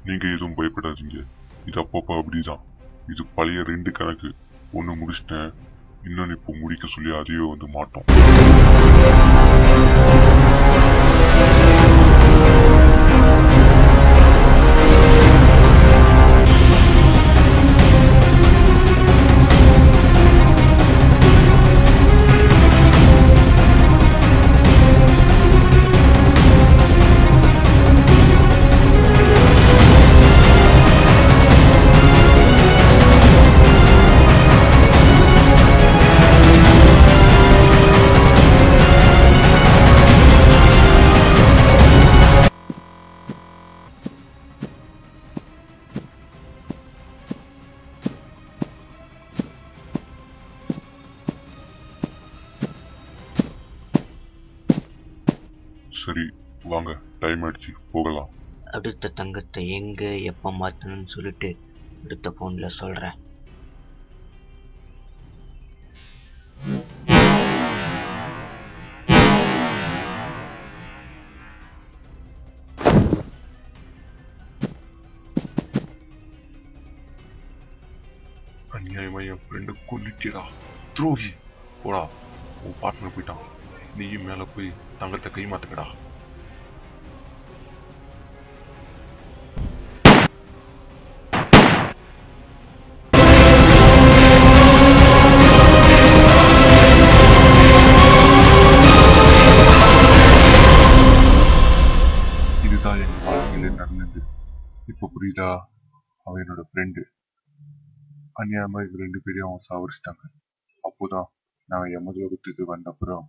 நீங்க எதுவும் பயப்படாதீங்க. இது அப்பப்போ அப்படிதான். இது பழைய 2 கணக்கு. ஒண்ணு முடிச்சிட்டேன், இன்னொன்னு இப்போ முடிக்க சொல்லி அதையோ வந்து மாட்டோம். சரி வாங்க, டைம் ஆயிடுச்சு, போகலாம். அடுத்த தங்கத்தை எங்க எப்ப மாத்தணும்னு சொல்லிட்டு அடுத்த போன்ல சொல்றேன். அநியாயமா என் ஃப்ரெண்டு கொல்லிட்டா, துரோகி. போடா, உன் பார்ட்னர் போயிட்டான், நீயும் மேல போய் தங்கத்தை கை மாத்துக்கடா. இதுதான் இதுதான் என் வாழ்க்கையில நடந்தது. இப்ப புரியுதா? அவன் என்னோட ஃப்ரெண்டு. அநியாயமா இது 2 பேரையும் அவன் சாவடிச்சிட்டாங்க. அப்போதான் நான் யமலோகத்துக்கு வந்த அப்புறம்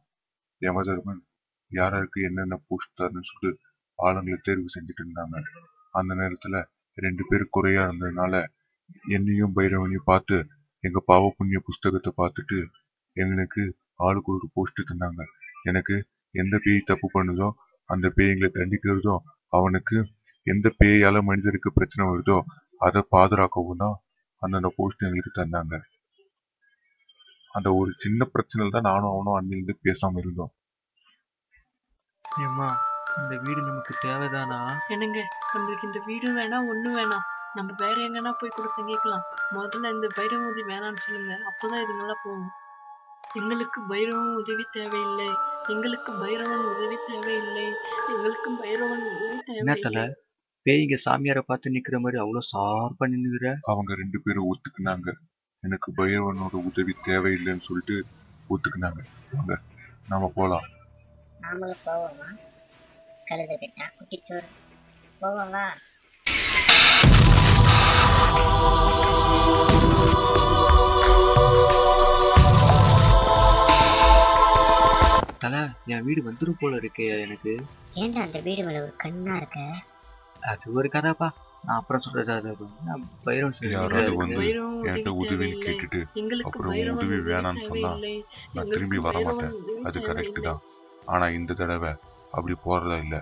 யமதர்மன் யாராருக்கு என்னென்ன போஸ்ட் தரணும்னு சொல்லிட்டு ஆளுங்களை தேர்வு செஞ்சுட்டு இருந்தாங்க. அந்த நேரத்துல 2 பேர் குறையா இருந்ததுனால என்னையும் பைரவனையும் பார்த்து எங்க பாவ புண்ணிய புஸ்தகத்தை பார்த்துட்டு எங்களுக்கு ஆளுக்கு ஒரு போஸ்ட் தந்தாங்க. எனக்கு எந்த பேய் தப்பு பண்ணுதோ அந்த பேய்களை தண்டிக்கிறதோ, அவனுக்கு எந்த பேயால மனிதருக்கு பிரச்சனை வருதோ அதை பாதுகாக்கவும் தான் அந்தந்த போஸ்ட் எங்களுக்கு தந்தாங்க. அந்த ஒரு சின்ன பிரச்சனைல தான் நானும் அவனும் அன்னிலிருந்து பேசாம இருந்தோம். ஏம்மா, இந்த வீடு நமக்கு தேவைதானா? என்னங்க, நம்மளுக்கு இந்த வீடும் வேணாம், ஒண்ணும் வேணாம். நம்ம வேற எங்கன்னா போய் கொடுத்து கேட்கலாம். முதல்ல இந்த பைரவ வேணாம்னு சொல்லுங்க, அப்பதான் இது நல்லா போகும். எங்களுக்கு பைரவன் உதவி தேவையில்லை, எங்களுக்கு பைரவன் உதவி தேவையில்லை, எங்களுக்கு பைரவன் உதவி என்ன தல, தேவையில்லை. பேய்ங்க சாமியாரை பார்த்து நிக்கிற மாதிரி அவ்வளவு ஷார்ப்பா நின்னுகிற? அவங்க 2 பேரும் ஒத்துக்குனாங்க. எனக்கு பைரவனோட உதவி தேவையில்லைன்னு சொல்லிட்டு ஒத்துக்குனாங்க. வாங்க நாம போலாம். நாமளும் போவோமா? கழுத கிட்டா குட்டிச்சோறு போவோமா? தல, என் வீடு வந்துடும் போல இருக்கே எனக்கு. ஏன்டா அந்த வீடு மேல ஒரு கண்ணா இருக்க? அது ஒரு கதைப்பா, நான் அப்புறம் சொல்றது. அது நான் பைரவன் சரி யாராவது இருக்கு. வந்து பைரவன் என்கிட்ட உதவி உதவின்னு தேவையில்லை, கேட்டுட்டு எங்களுக்கு அப்புறம் பைரவன் உதவி உதவி வேணான்னு சொன்னா தேவையில்லை, நான் எங்களுக்கு திரும்பி வர பைரவன் மாட்டேன். உதவி அது கரெக்டு தேவையில்லை. தான். ஆனா இந்த தடவை அப்படி போறதா இல்லை.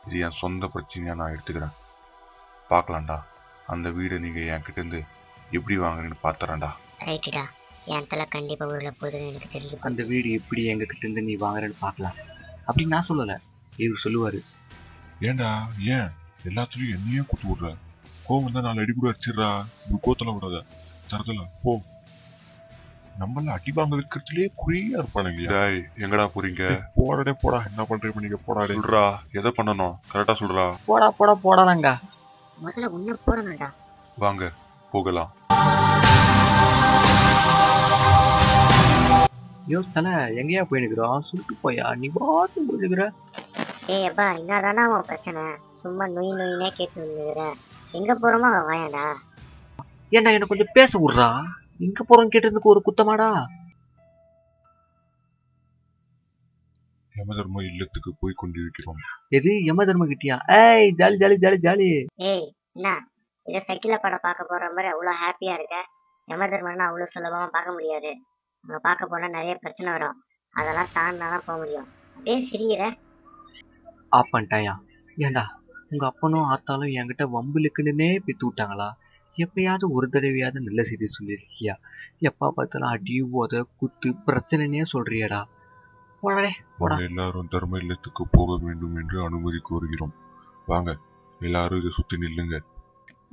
இது என் சொந்த பிரச்சனையா நான் எடுத்துக்கிறேன். பார்க்கலாம்டா, அந்த வீடை நீங்க என்கிட்ட இருந்து எப்படி வாங்குறீங்கன்னு பாத்துறேன்டா. ரைட்டுடா, என் தலை கண்டிப்பா உள்ள போகுதுன்னு எனக்கு தெரிஞ்சு அந்த வீடு எப்படி எங்க கிட்ட இருந்து நீ வாங்குறேன்னு பார்க்கலாம் அப்படின்னு நான் சொல்லல, இவர் சொல்லுவாரு. ஏன்டா ஏன் எல்லாத்துலயும் என்னையே குத்து விடுற? கோவம் தான் 4 அடி கூட அடிச்சிடுறா. இப்படி கோத்தல விடாத. தரத்துல போ. நம்மள அடி வாங்க வைக்கிறதுலயே குறியா இருப்பானுங்க. எங்கடா போறீங்க? போடா போடா. என்ன பண்றீங்க நீங்க? போடா சொல்றா. எதை பண்ணணும் கரெக்டா சொல்றா. போடா போடா போடாதாங்க. முதல்ல உன்ன போடணும்டா. வாங்க போகலாம். யோ தல, எங்கேயா போயிருக்கிறோம்? சுட்டு போயா நீ பாத்து போயிருக்கிற? ஏய் அப்பா, என்னதானா உன் பிரச்சனை? சும்மா நொய் நொயினே கேட்டு வந்துக்கிற. எங்க போறோமோ வாயாடா. ஏன்டா என்ன கொஞ்சம் பேச விடுறா. எங்க போறோம் கேட்டதுக்கு ஒரு குத்தமாடா? யமதர்ம இல்லத்துக்கு போய் கொண்டிருக்கிறோம். எது யம தர்ம கிட்டியா? ஏய் ஜாலி ஜாலி ஜாலி ஜாலி. ஏய் என்ன இதை சைக்கிள படம் பார்க்க போற மாதிரி அவ்வளோ ஹாப்பியா இருக்க? யமதர்மன்னா அவ்வளோ சுலபமா பார்க்க முடியாது. அங்க பார்க்க போனா நிறைய பிரச்சனை வரும். அதெல்லாம் தாண்டினாதான் போக முடியும். அப்படியே சிரிக்கிற. ஆப் பண்ணிட்டாயா? ஏண்டா உங்க அப்பனும் ஆத்தாலும் என்கிட்ட வம்புலுக்குன்னே பித்து விட்டாங்களா? எப்பயாவது ஒரு தடவையாவது நல்ல செய்தி சொல்லியிருக்கியா? எப்பா பார்த்தாலும் அடி உத குத்து பிரச்சனைனே சொல்றியடா. போடே போடா. நாங்க எல்லாரும் தர்ம இல்லத்துக்கு போக வேண்டும் என்று அனுமதி கோருகிறோம். வாங்க எல்லாரும் இதை சுத்தி நில்லுங்க.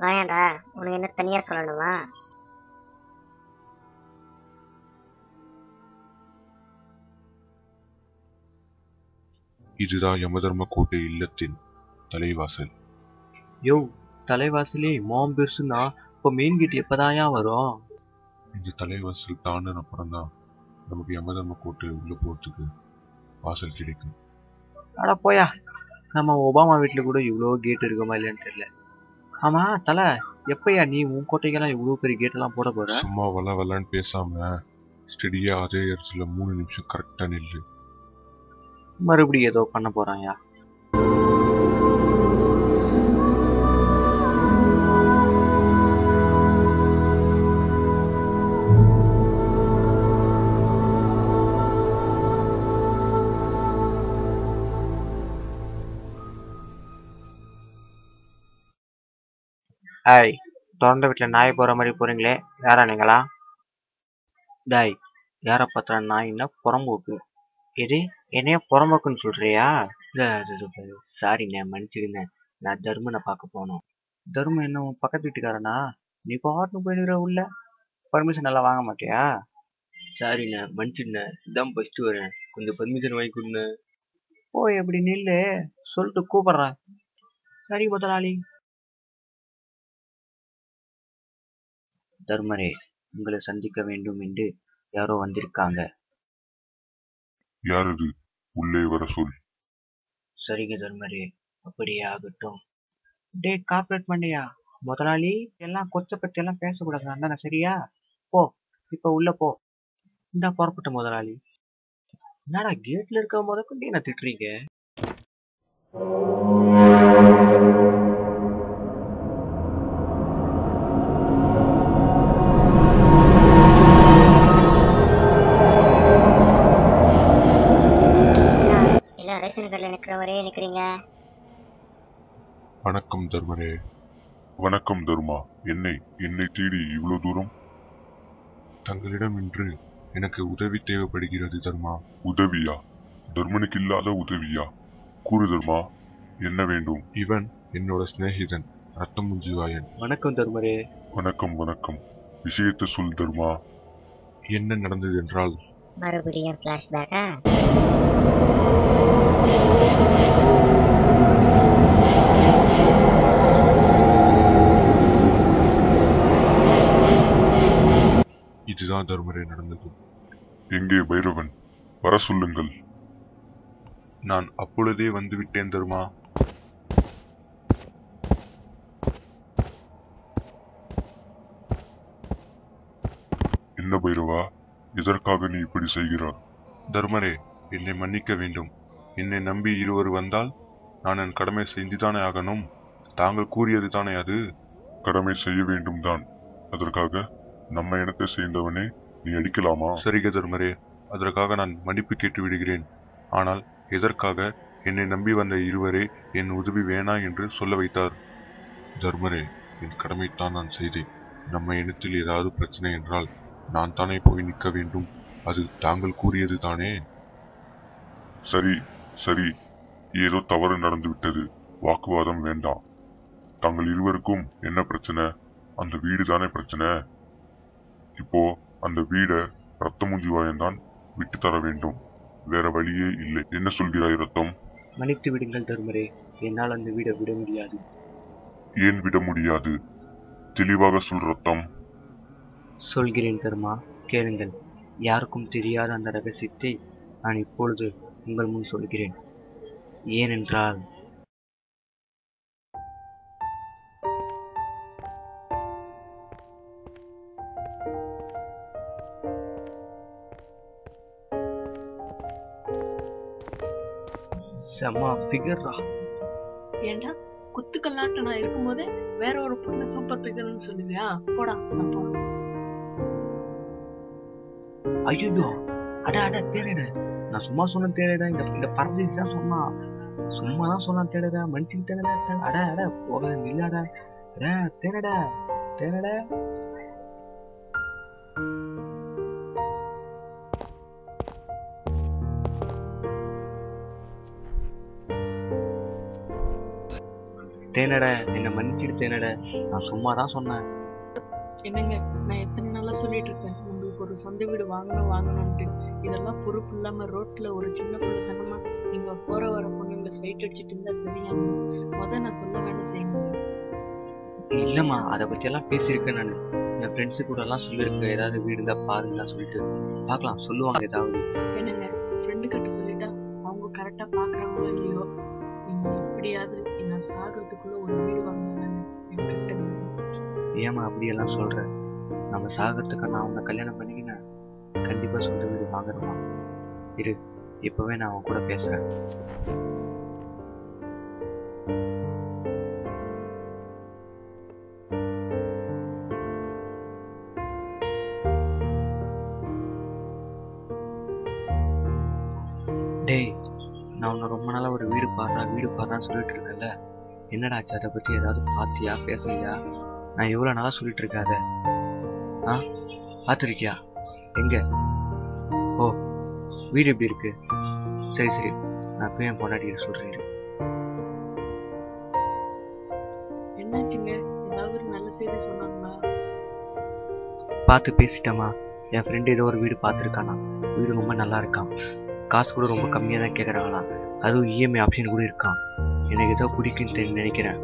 வாயாடா, உனக்கு என்ன தனியா சொல்லணுமா? இதுதான் யமதர்ம கோட்டை இல்லத்தின் தலைவாசல். யோ தலைவாசலே மாம் பெருசுன்னா இப்போ மெயின் கேட் எப்பதாயா வரும்? இந்த தலைவாசல் தாண்டின அப்புறம் தான் நமக்கு யமதர்ம கோட்டை உள்ள போறதுக்கு வாசல் கிடைக்கும். அட போயா, நம்ம ஒபாமா வீட்டுல கூட இவ்வளோ கேட் இருக்குமா இல்லையான்னு தெரியல. ஆமா தல, எப்பயா நீ உன் கோட்டைக்கெல்லாம் இவ்வளோ பெரிய கேட் எல்லாம் போட போற? சும்மா வளன்னு பேசாம ஸ்டெடியா அதே இடத்துல 3 நிமிஷம் கரெக்டா நில்லு. மறுபடியும் ஏதோ பண்ண போறாயா? ஏய், திறந்த வீட்டில் நாய் போற மாதிரி போறீங்களே, யாரா நீங்களா? டாய், யாரை பார்த்தா நாய்னா புறம்போக்கு. எது என்னைய புறம்போக்குன்னு சொல்றியா? சாரிண்ணே, மன்னிச்சுடுங்க. நான் தர்மனை பார்க்க போனோம். தர்மம் என்ன உன் பக்கத்து வீட்டுக்காரனா? நீ பாட்டுன்னு போயிடுற உள்ள, பர்மிஷன் எல்லாம் வாங்க மாட்டியா? சாரிண்ணே, மன்னிச்சுடுண்ணே, இதான் ஃபர்ஸ்ட் வரேன், கொஞ்சம் பர்மிஷன் வாங்கி கொடுண்ணே. போய் எப்படி நில்லு, சொல்லிட்டு கூப்பிடுறேன். சரி முதலாளி. தர்மரே, உங்களை சந்திக்க வேண்டும் என்று யாரோ வந்திருக்காங்க. யார் அது? உள்ளே வர சொல். சரிங்க தர்மரே, அப்படியே ஆகட்டும். டே கார்பரேட் மண்டையா, முதலாளி எல்லாம் கொச்ச பத்தி எல்லாம் பேசக்கூடாது தானே, சரியா? போ, இப்ப உள்ள போ. இந்தா புறப்பட்ட முதலாளி. என்னடா கேட்ல இருக்க முதற்கொண்டு என்ன திட்டுறீங்க? இல்ல ரேஷன் கடையில் நிக்கிறவரே நிக்கிறீங்க. வணக்கம் தர்மரே. வணக்கம் தர்மா. என்னை தேடி இவ்வளவு தூரம்? தங்களிடம் இன்று எனக்கு உதவி தேவைப்படுகிறது தர்மா. உதவியா? தர்மனுக்கு இல்லாத உதவியா? கூறு தர்மா, என்ன வேண்டும்? இவன் என்னோட சிநேகிதன் ரத்தமுஞ்சிவாயன். வணக்கம் தர்மரே. வணக்கம். விஷயத்தை சொல் தர்மா. என்ன நடந்தது என்றால்? மறுபடியும் பிளாஷ்பேக்கா? இதுதான் தர்மரே நடந்தது. எங்கே பைரவன்? வர சொல்லுங்கள். நான் அப்பொழுதே வந்துவிட்டேன் தர்மா. என்ன பைரவா, எதற்காக நீ இப்படி செய்கிறாய்? தர்மரே, என்னை மன்னிக்க வேண்டும். என்னை நம்பி இருவர் வந்தால் நான் என் கடமை செய்துதானே ஆகணும். தாங்கள் கூறியது தானே அது. கடமை செய்ய வேண்டும் தான். அதற்காக நம்ம இனத்தை சேர்ந்தவனே நீ அடிக்கலாமா? சரிங்க தர்மரே, அதற்காக நான் மன்னிப்பு கேட்டு விடுகிறேன். ஆனால் எதற்காக என்னை நம்பி வந்த இருவரே என் உதவி வேணா என்று சொல்ல வைத்தார்? தர்மரே, என் கடமைத்தான் நான் செய்தேன். நம்ம இனத்தில் ஏதாவது பிரச்சனை என்றால் நான் தானே போய் நிற்க வேண்டும். அது தாங்கள் கூறியது தானே. சரி, ஏதோ தவறு நடந்துவிட்டது. வாக்குவாதம் வேண்டாம். தாங்கள் இருவருக்கும் என்ன பிரச்சனை? அந்த வீடு தானே பிரச்சனை. இப்போ அந்த வீடை ரத்தமுஞ்சிவாயன் தான் விட்டு தர வேண்டும். வேற வழியே இல்லை. என்ன சொல்கிறாய் ரத்தம்? மன்னித்து விடுங்கள் தர்மரே, என்னால் அந்த வீடை விட முடியாது. ஏன் விட முடியாது? தெளிவாக சொல் ரத்தம். சொல்கிறேன் தர்மா, கேளுங்கள். யாருக்கும் தெரியாத அந்த ரகசியத்தை நான் இப்பொழுது உங்கள் முன் சொல்கிறேன். ஏனென்றால் செம்ம ஃபிகர்ரா. ஏண்டா குத்துக்கல்லாட்ட நான் இருக்கும்போதே வேற ஒரு பொண்ணு சூப்பர் ஃபிகர்னு சொல்லுவியா? போடா, நான் போறேன். ஐயோ, அட தேடட, நான் சும்மா சொன்ன தேடட. இந்த பரதேசி தான் சொன்னா, சும்மா தான் சொன்னான் தேடட. மனுஷன் தேடட. அட போக இல்லாடா. தேடட. தேனட, என்ன மன்னிச்சிடு தேனட. நான் சும்மா தான் சொன்னேன். என்னங்க, நான் எத்தனை நாளா சொல்லிட்டு இருக்கேன் உங்களுக்கு ஒரு சொந்த வீடு வாங்கணும்ட்டு. இதெல்லாம் பொறுப்பு இல்லாம ரோட்ல ஒரு சின்ன பிள்ளைத்தனமா நீங்க போற வர பொண்ணுங்களை சைட் அடிச்சுட்டு இருந்தா சரியா? நான் சொல்ல வேண்டாம் செய்யணும். இல்லம்மா, அதை பத்தி எல்லாம் பேசியிருக்கேன். நான் என் ஃப்ரெண்ட்ஸு கூட எல்லாம் சொல்லியிருக்கேன். ஏதாவது வீடு இருந்தா பாருங்களா சொல்லிட்டு பார்க்கலாம் சொல்லுவாங்க ஏதாவது. என்னங்க, ஃப்ரெண்டு கிட்ட சொல்லிட்டா அவங்க கரெக்டா பாக்குறாங்களோ இல்லையோ, நீங்க எப்படியாவது நான் சாகிறதுக்குள்ள ஒரு வீடு வாங்கினாங்க என் ஃப்ரெண்டு. ஏமா அப்படியெல்லாம் சொல்ற? நம்ம சாகிறதுக்கு நான் உன்னை கல்யாணம் பண்ணிக்கினேன். கண்டிப்பா சொந்த வீடு வாங்குறோமா? இரு, இப்பவே நான் அவன் கூட பேசுறேன். டேய், நான் உன்னை ரொம்ப நாளா ஒரு வீடு பாடுறான்னு சொல்லிட்டு இருக்கேன்ல, என்னடா ஆச்சு? அதை பத்தி ஏதாவது பாத்தியா, பேசலையா? நான் எவ்வளவு நாளா சொல்லிட்டு இருக்கேன் அதை. பார்த்துருக்கியா? எங்க? ஓ, வீடு எப்படி இருக்கு? சரி, நான் போய் என் பொண்டாட்டி சொல்றேன். என்னாச்சுங்க? ஏதாவது ஒரு நல்ல செய்தி சொன்னாங்களா? பார்த்து பேசிட்டேம்மா. என் ஃப்ரெண்டு ஏதோ ஒரு வீடு பார்த்துருக்கானா. வீடு ரொம்ப நல்லா இருக்கான். காசு கூட ரொம்ப கம்மியாக தான் கேட்குறாங்களாம். அதுவும் இஎம்ஐ ஆப்ஷன் கூட இருக்கான். எனக்கு ஏதோ பிடிக்குன்னு நினைக்கிறேன்.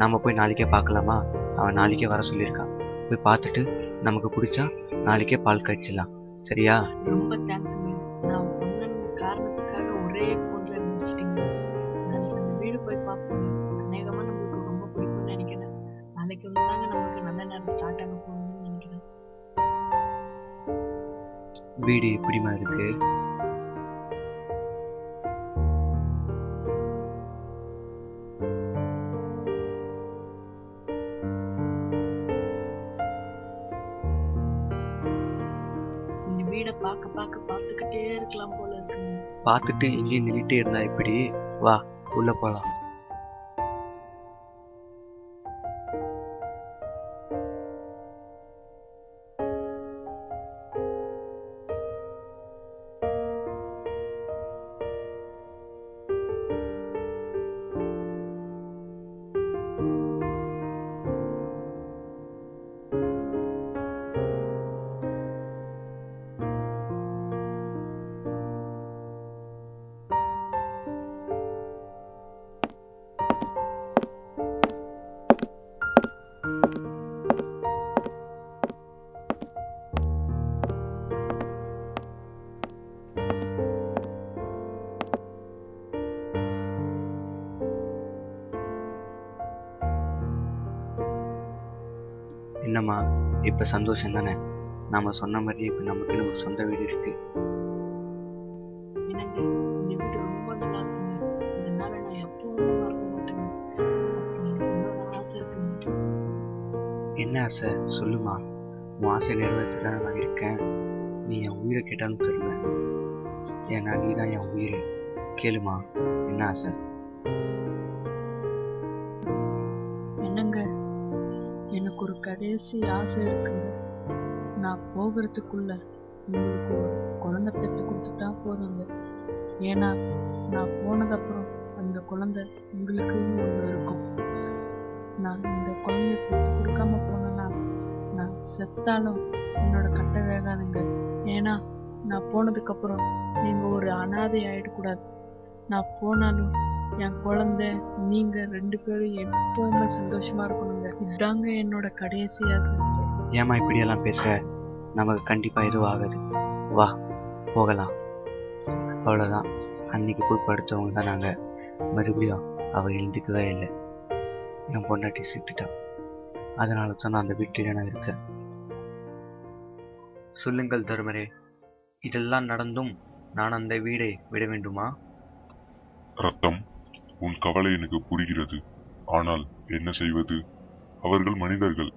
நம்ம போய் நாளைக்கே பார்க்கலாமா? அவன் நாளைக்கே வர சொல்லியிருக்கான். போய் பார்த்துட்டு நமக்கு பிடிச்சா நாளைக்கே பால் காய்ச்சிடலாம். சரியா? ரொம்ப தேங்க்ஸுங்க. நான் சொன்ன காரணத்துக்காக ஒரே ஃபோனில் முடிச்சிட்டிங்க. வீடு போய் பார்ப்போம். அநேகமாக நம்மளுக்கு ரொம்ப பிடிக்கும்னு நினைக்கிறேன். நாளைக்கு வந்து தாங்க நம்மளுக்கு நல்ல நேரம் ஸ்டார்ட் ஆக போகுதுன்னு நினைக்கிறேன். வீடு எப்படிமா இருக்கு? இந்த வீடை பார்த்துக்கிட்டே இருக்கலாம் போல இருக்குங்க. பார்த்துட்டு இங்கேயே நின்றுட்டே இருந்தா எப்படி? வா உள்ள போலாம். என்னம்மா இப்ப சந்தோஷம் தானே? நாம சொன்ன மாதிரியே இப்ப நமக்குன்னு ஒரு சொந்த வீடு இருக்கு. என்னங்க, இந்த வீடு ரொம்ப நல்லா இருக்குங்க. இதனால நான் எப்பவும் மறக்க மாட்டேங்க. அப்புறம் எனக்கு இன்னொரு ஆசை இருக்குங்க. என்ன ஆசை சொல்லுமா? உன் ஆசை நிறைவேற்ற தானே நான் இருக்கேன். நீ என் உயிரை கேட்டாலும் தருவேன். ஏன்னா நீ தான் என் உயிர். கேளுமா, என்ன ஆசை? என்னங்க, எனக்கு ஒரு கடைசி ஆசை இருக்குங்க. நான் போகிறதுக்குள்ள உங்களுக்கு ஒரு குழந்தை பெற்று கொடுத்துட்டா போதுங்க. ஏன்னா நான் போனதப்புறம் அந்த குழந்தை உங்களுக்குன்னு ஒன்று இருக்கும். நான் இந்த குழந்தைய பெற்று கொடுக்காம போனேன்னா நான் செத்தாலும் என்னோட கட்டை வேகாதுங்க. ஏன்னா நான் போனதுக்கப்புறம் நீங்கள் ஒரு அனாதை ஆகிடக்கூடாது. நான் போனாலும் என் குழந்தை நீங்க 2 பேரும் எப்பவுமே சந்தோஷமா இருக்கணுங்க. இதாங்க என்னோட கடைசி ஆசை. ஏமா இப்படியெல்லாம் பேசுற? நமக்கு கண்டிப்பா எதுவும் ஆகாது. வா போகலாம். அவ்வளோதான். அன்னைக்கு போய் படுத்தவங்க தான் நாங்கள். மறுபடியும் அவள் எழுந்துக்கவே இல்லை. என் பொண்டாட்டி செத்துட்டான். அதனால தான் நான் அந்த வீட்டில் நான் இருக்கேன். சொல்லுங்கள் தர்மரே, இதெல்லாம் நடந்தும் நான் அந்த வீடை விட வேண்டுமா? ரத்தம், உன் கவலை எனக்கு புரிகிறது. ஆனால் என்ன செய்வது? அவர்கள் மனிதர்கள்,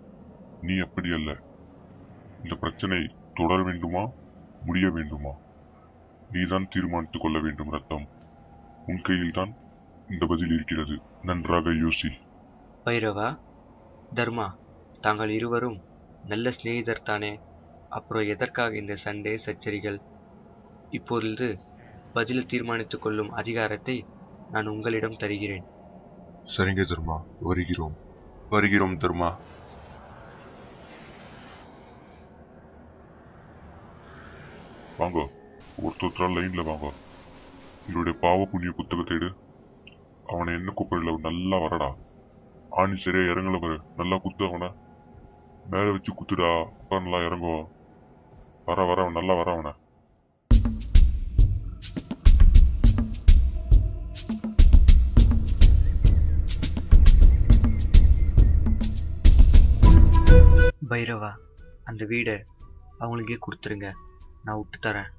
நீ அப்படி அல்ல. இந்த பிரச்சனை தொடர வேண்டுமா, முடிய வேண்டுமா? நீதான் தீர்மானித்துக் கொள்ள வேண்டும். ரத்தம், உன் கையில் தான் இந்த பதில் இருக்கிறது. நன்றாக யோசி. பைரவா, தர்மா, தாங்கள் இருவரும் நல்ல சிநேகிதர் தானே? அப்புறம் எதற்காக இந்த சண்டை சச்சரிகள்? இப்பொழுது பதில் தீர்மானித்துக் கொள்ளும் அதிகாரத்தை நான் உங்களிடம் தருகிறேன். சரிங்க தர்மா, வருகிறோம் தர்மா. வாங்க, ஒருத்தர் லைன்ல வாங்க. என்னுடைய பாவ புண்ணிய புத்தகத்தை எடு. அவனை என்ன கூப்பிடல, நல்லா வரடா. ஆணி சரியா இறங்கல பாரு, நல்லா குத்து. அவனை மேல வச்சு குத்துடா, அப்ப நல்லா இறங்குவோம். வர நல்லா வர அவனை. பைரவா, அந்த வீடை அவங்களுக்கே கொடுத்துருங்க. நான் விட்டு தரேன்.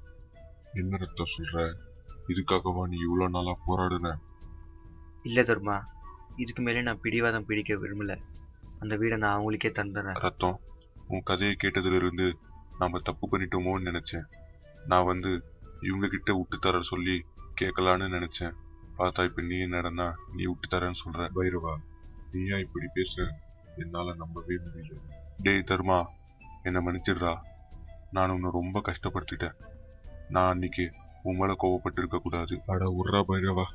என்ன ரத்தம் சொல்ற? இதுக்காகவா நீ இவ்வளவு நாளா போராடுன? இல்ல தர்மா, இதுக்கு மேலே நான் பிடிவாதம் பிடிக்க விரும்பல. அந்த வீடை நான் அவங்களுக்கே தந்துடுறேன். ரத்தம், உன் கதையை கேட்டதுல இருந்து நாம தப்பு பண்ணிட்டோமோன்னு நினைச்சேன். நான் இவங்க கிட்ட விட்டு தர சொல்லி கேட்கலான்னு நினைச்சேன். பார்த்தா இப்ப நீ என்னடனா நீ விட்டு தரேன்னு சொல்ற. பைரவா, நீயா இப்படி பேசுற? என்னால நம்பவே முடியல. டேய் தர்மா, என்னை மன்னிச்சிடுறா. நான் உன்னை ரொம்ப கஷ்டப்படுத்திட்டேன். நான் அன்னைக்கு உன் மேல கோவப்பட்டு இருக்க கூடாது. அட உர்ரா பைரவா,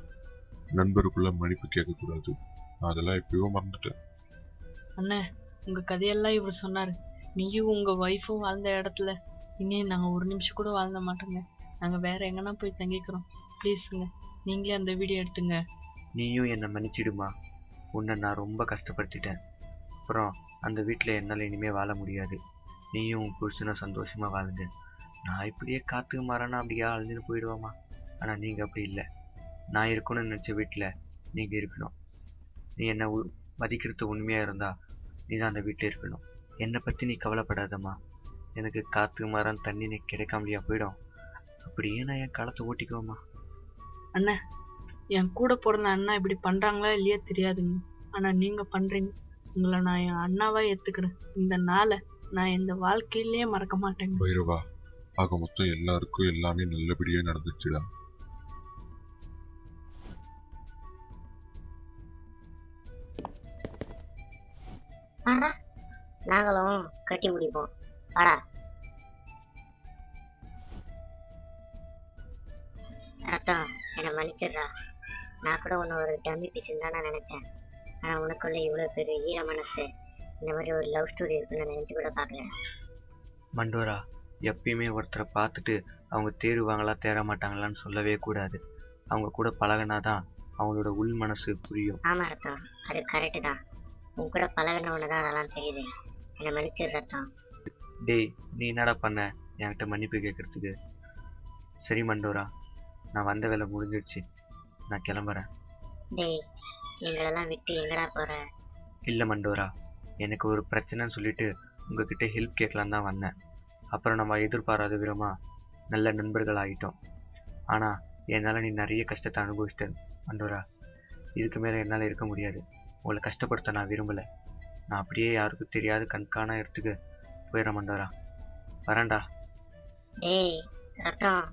நண்பருக்குள்ள மன்னிப்பு கேட்க கூடாது. நான் அதெல்லாம் எப்பயோ மறந்துட்டேன். அண்ணே, உங்க கதையெல்லாம் இவர் சொன்னாரு. நீயும் உங்க ஒய்ஃபும் வாழ்ந்த இடத்துல இனி நாங்க ஒரு நிமிஷம் கூட வாழ்ந்த மாட்டோங்க. நாங்க வேற எங்கன்னா போய் தங்கிக்கிறோம். ப்ளீஸுங்க, நீங்களே அந்த வீடியோ எடுத்துங்க. நீயும் என்னை மன்னிச்சிடுமா. உன்னை நான் ரொம்ப கஷ்டப்படுத்திட்டேன். அப்புறம் அந்த வீட்டில் என்னால் இனிமேல் வாழ முடியாது. நீயும் உன் புருஷனை சந்தோஷமா வாழுங்க. நான் இப்படியே காத்துக்கு மாறானா அப்படியே அழிஞ்சுன்னு போயிடுவாமா. ஆனால் நீங்கள் அப்படி இல்லை. நான் இருக்கணும்னு நினச்ச வீட்டில் நீங்கள் இருக்கணும். நீ என்னை மதிக்கிறது உண்மையாக இருந்தா நீ தான் அந்த வீட்டில் இருக்கணும். என்னை பற்றி நீ கவலைப்படாதம்மா. எனக்கு காற்று மரம் தண்ணி கிடைக்காமலையா போயிடும். அப்படியே நான் என் காலத்தை ஓட்டிக்குவேம்மா. அண்ணா, என் கூட பிறந்த அண்ணா இப்படி பண்றாங்களா இல்லையா தெரியாதுங்க. ஆனா நீங்க பண்றீங்க. உங்களை நான் என் அண்ணாவா ஏத்துக்கிறேன். இந்த நாளை நான் இந்த வாழ்க்கையிலேயே மறக்க மாட்டேங்க. பைரவா, ஆக மொத்தம் எல்லாருக்கும் எல்லாமே நல்லபடியா நடந்துச்சுடா. நாங்களும் கட்டி முடிப்போம். வாடா. ரத்தம், என்னை மன்னிச்சிடுறா. நான் கூட உன்னை ஒரு டம்மி பீஸ்ன்னு தான் நான் நினைச்சேன். ஆனா உனக்குள்ள இவ்வளவு பெரிய ஈர மனசு, இந்த மாதிரி ஒரு லவ் ஸ்டோரி இருக்குன்னு நினைச்சு கூட பார்க்கல. மண்டோரா, எப்பயுமே ஒருத்தரை பார்த்துட்டு அவங்க தேறுவாங்களா தேர மாட்டாங்களான்னு சொல்லவே கூடாது. அவங்க கூட பழகினாதான் அவங்களோட உள் மனசு புரியும். ஆமா ரத்தம், அது கரெக்டு தான். உன் கூட பழகினவனு தான் அதெல்லாம் தெரியுது. என்னை மன்னிச்சிடு ரத்தம். டேய், நீ என்னடா பண்ண என்கிட்ட மன்னிப்பு கேட்கறதுக்கு? சரி மண்டோரா, நான் வந்த வேலை முடிஞ்சிடுச்சு. நான் கிளம்புறேன். டேய், எங்களெல்லாம் விட்டு எங்கடா போற? இல்லை மண்டோரா, எனக்கு ஒரு பிரச்சனைன்னு சொல்லிட்டு உங்ககிட்ட ஹெல்ப் கேட்கலான்னு தான் வந்தேன். அப்புறம் நம்ம எதிர்பாராத விதமாக நல்ல நண்பர்கள் ஆகிட்டோம். ஆனால் என்னால் நீ நிறைய கஷ்டத்தை அனுபவிச்சிட்ட மண்டோரா. இதுக்கு மேலே என்னால் இருக்க முடியாது. உங்களை கஷ்டப்படுத்த நான் விரும்பலை. நான் அப்படியே யாருக்கும் தெரியாத கண்காண இடத்துக்கு போயிடுறேன் மண்டோரா. வரேன்டா. டேய் ரத்தம்.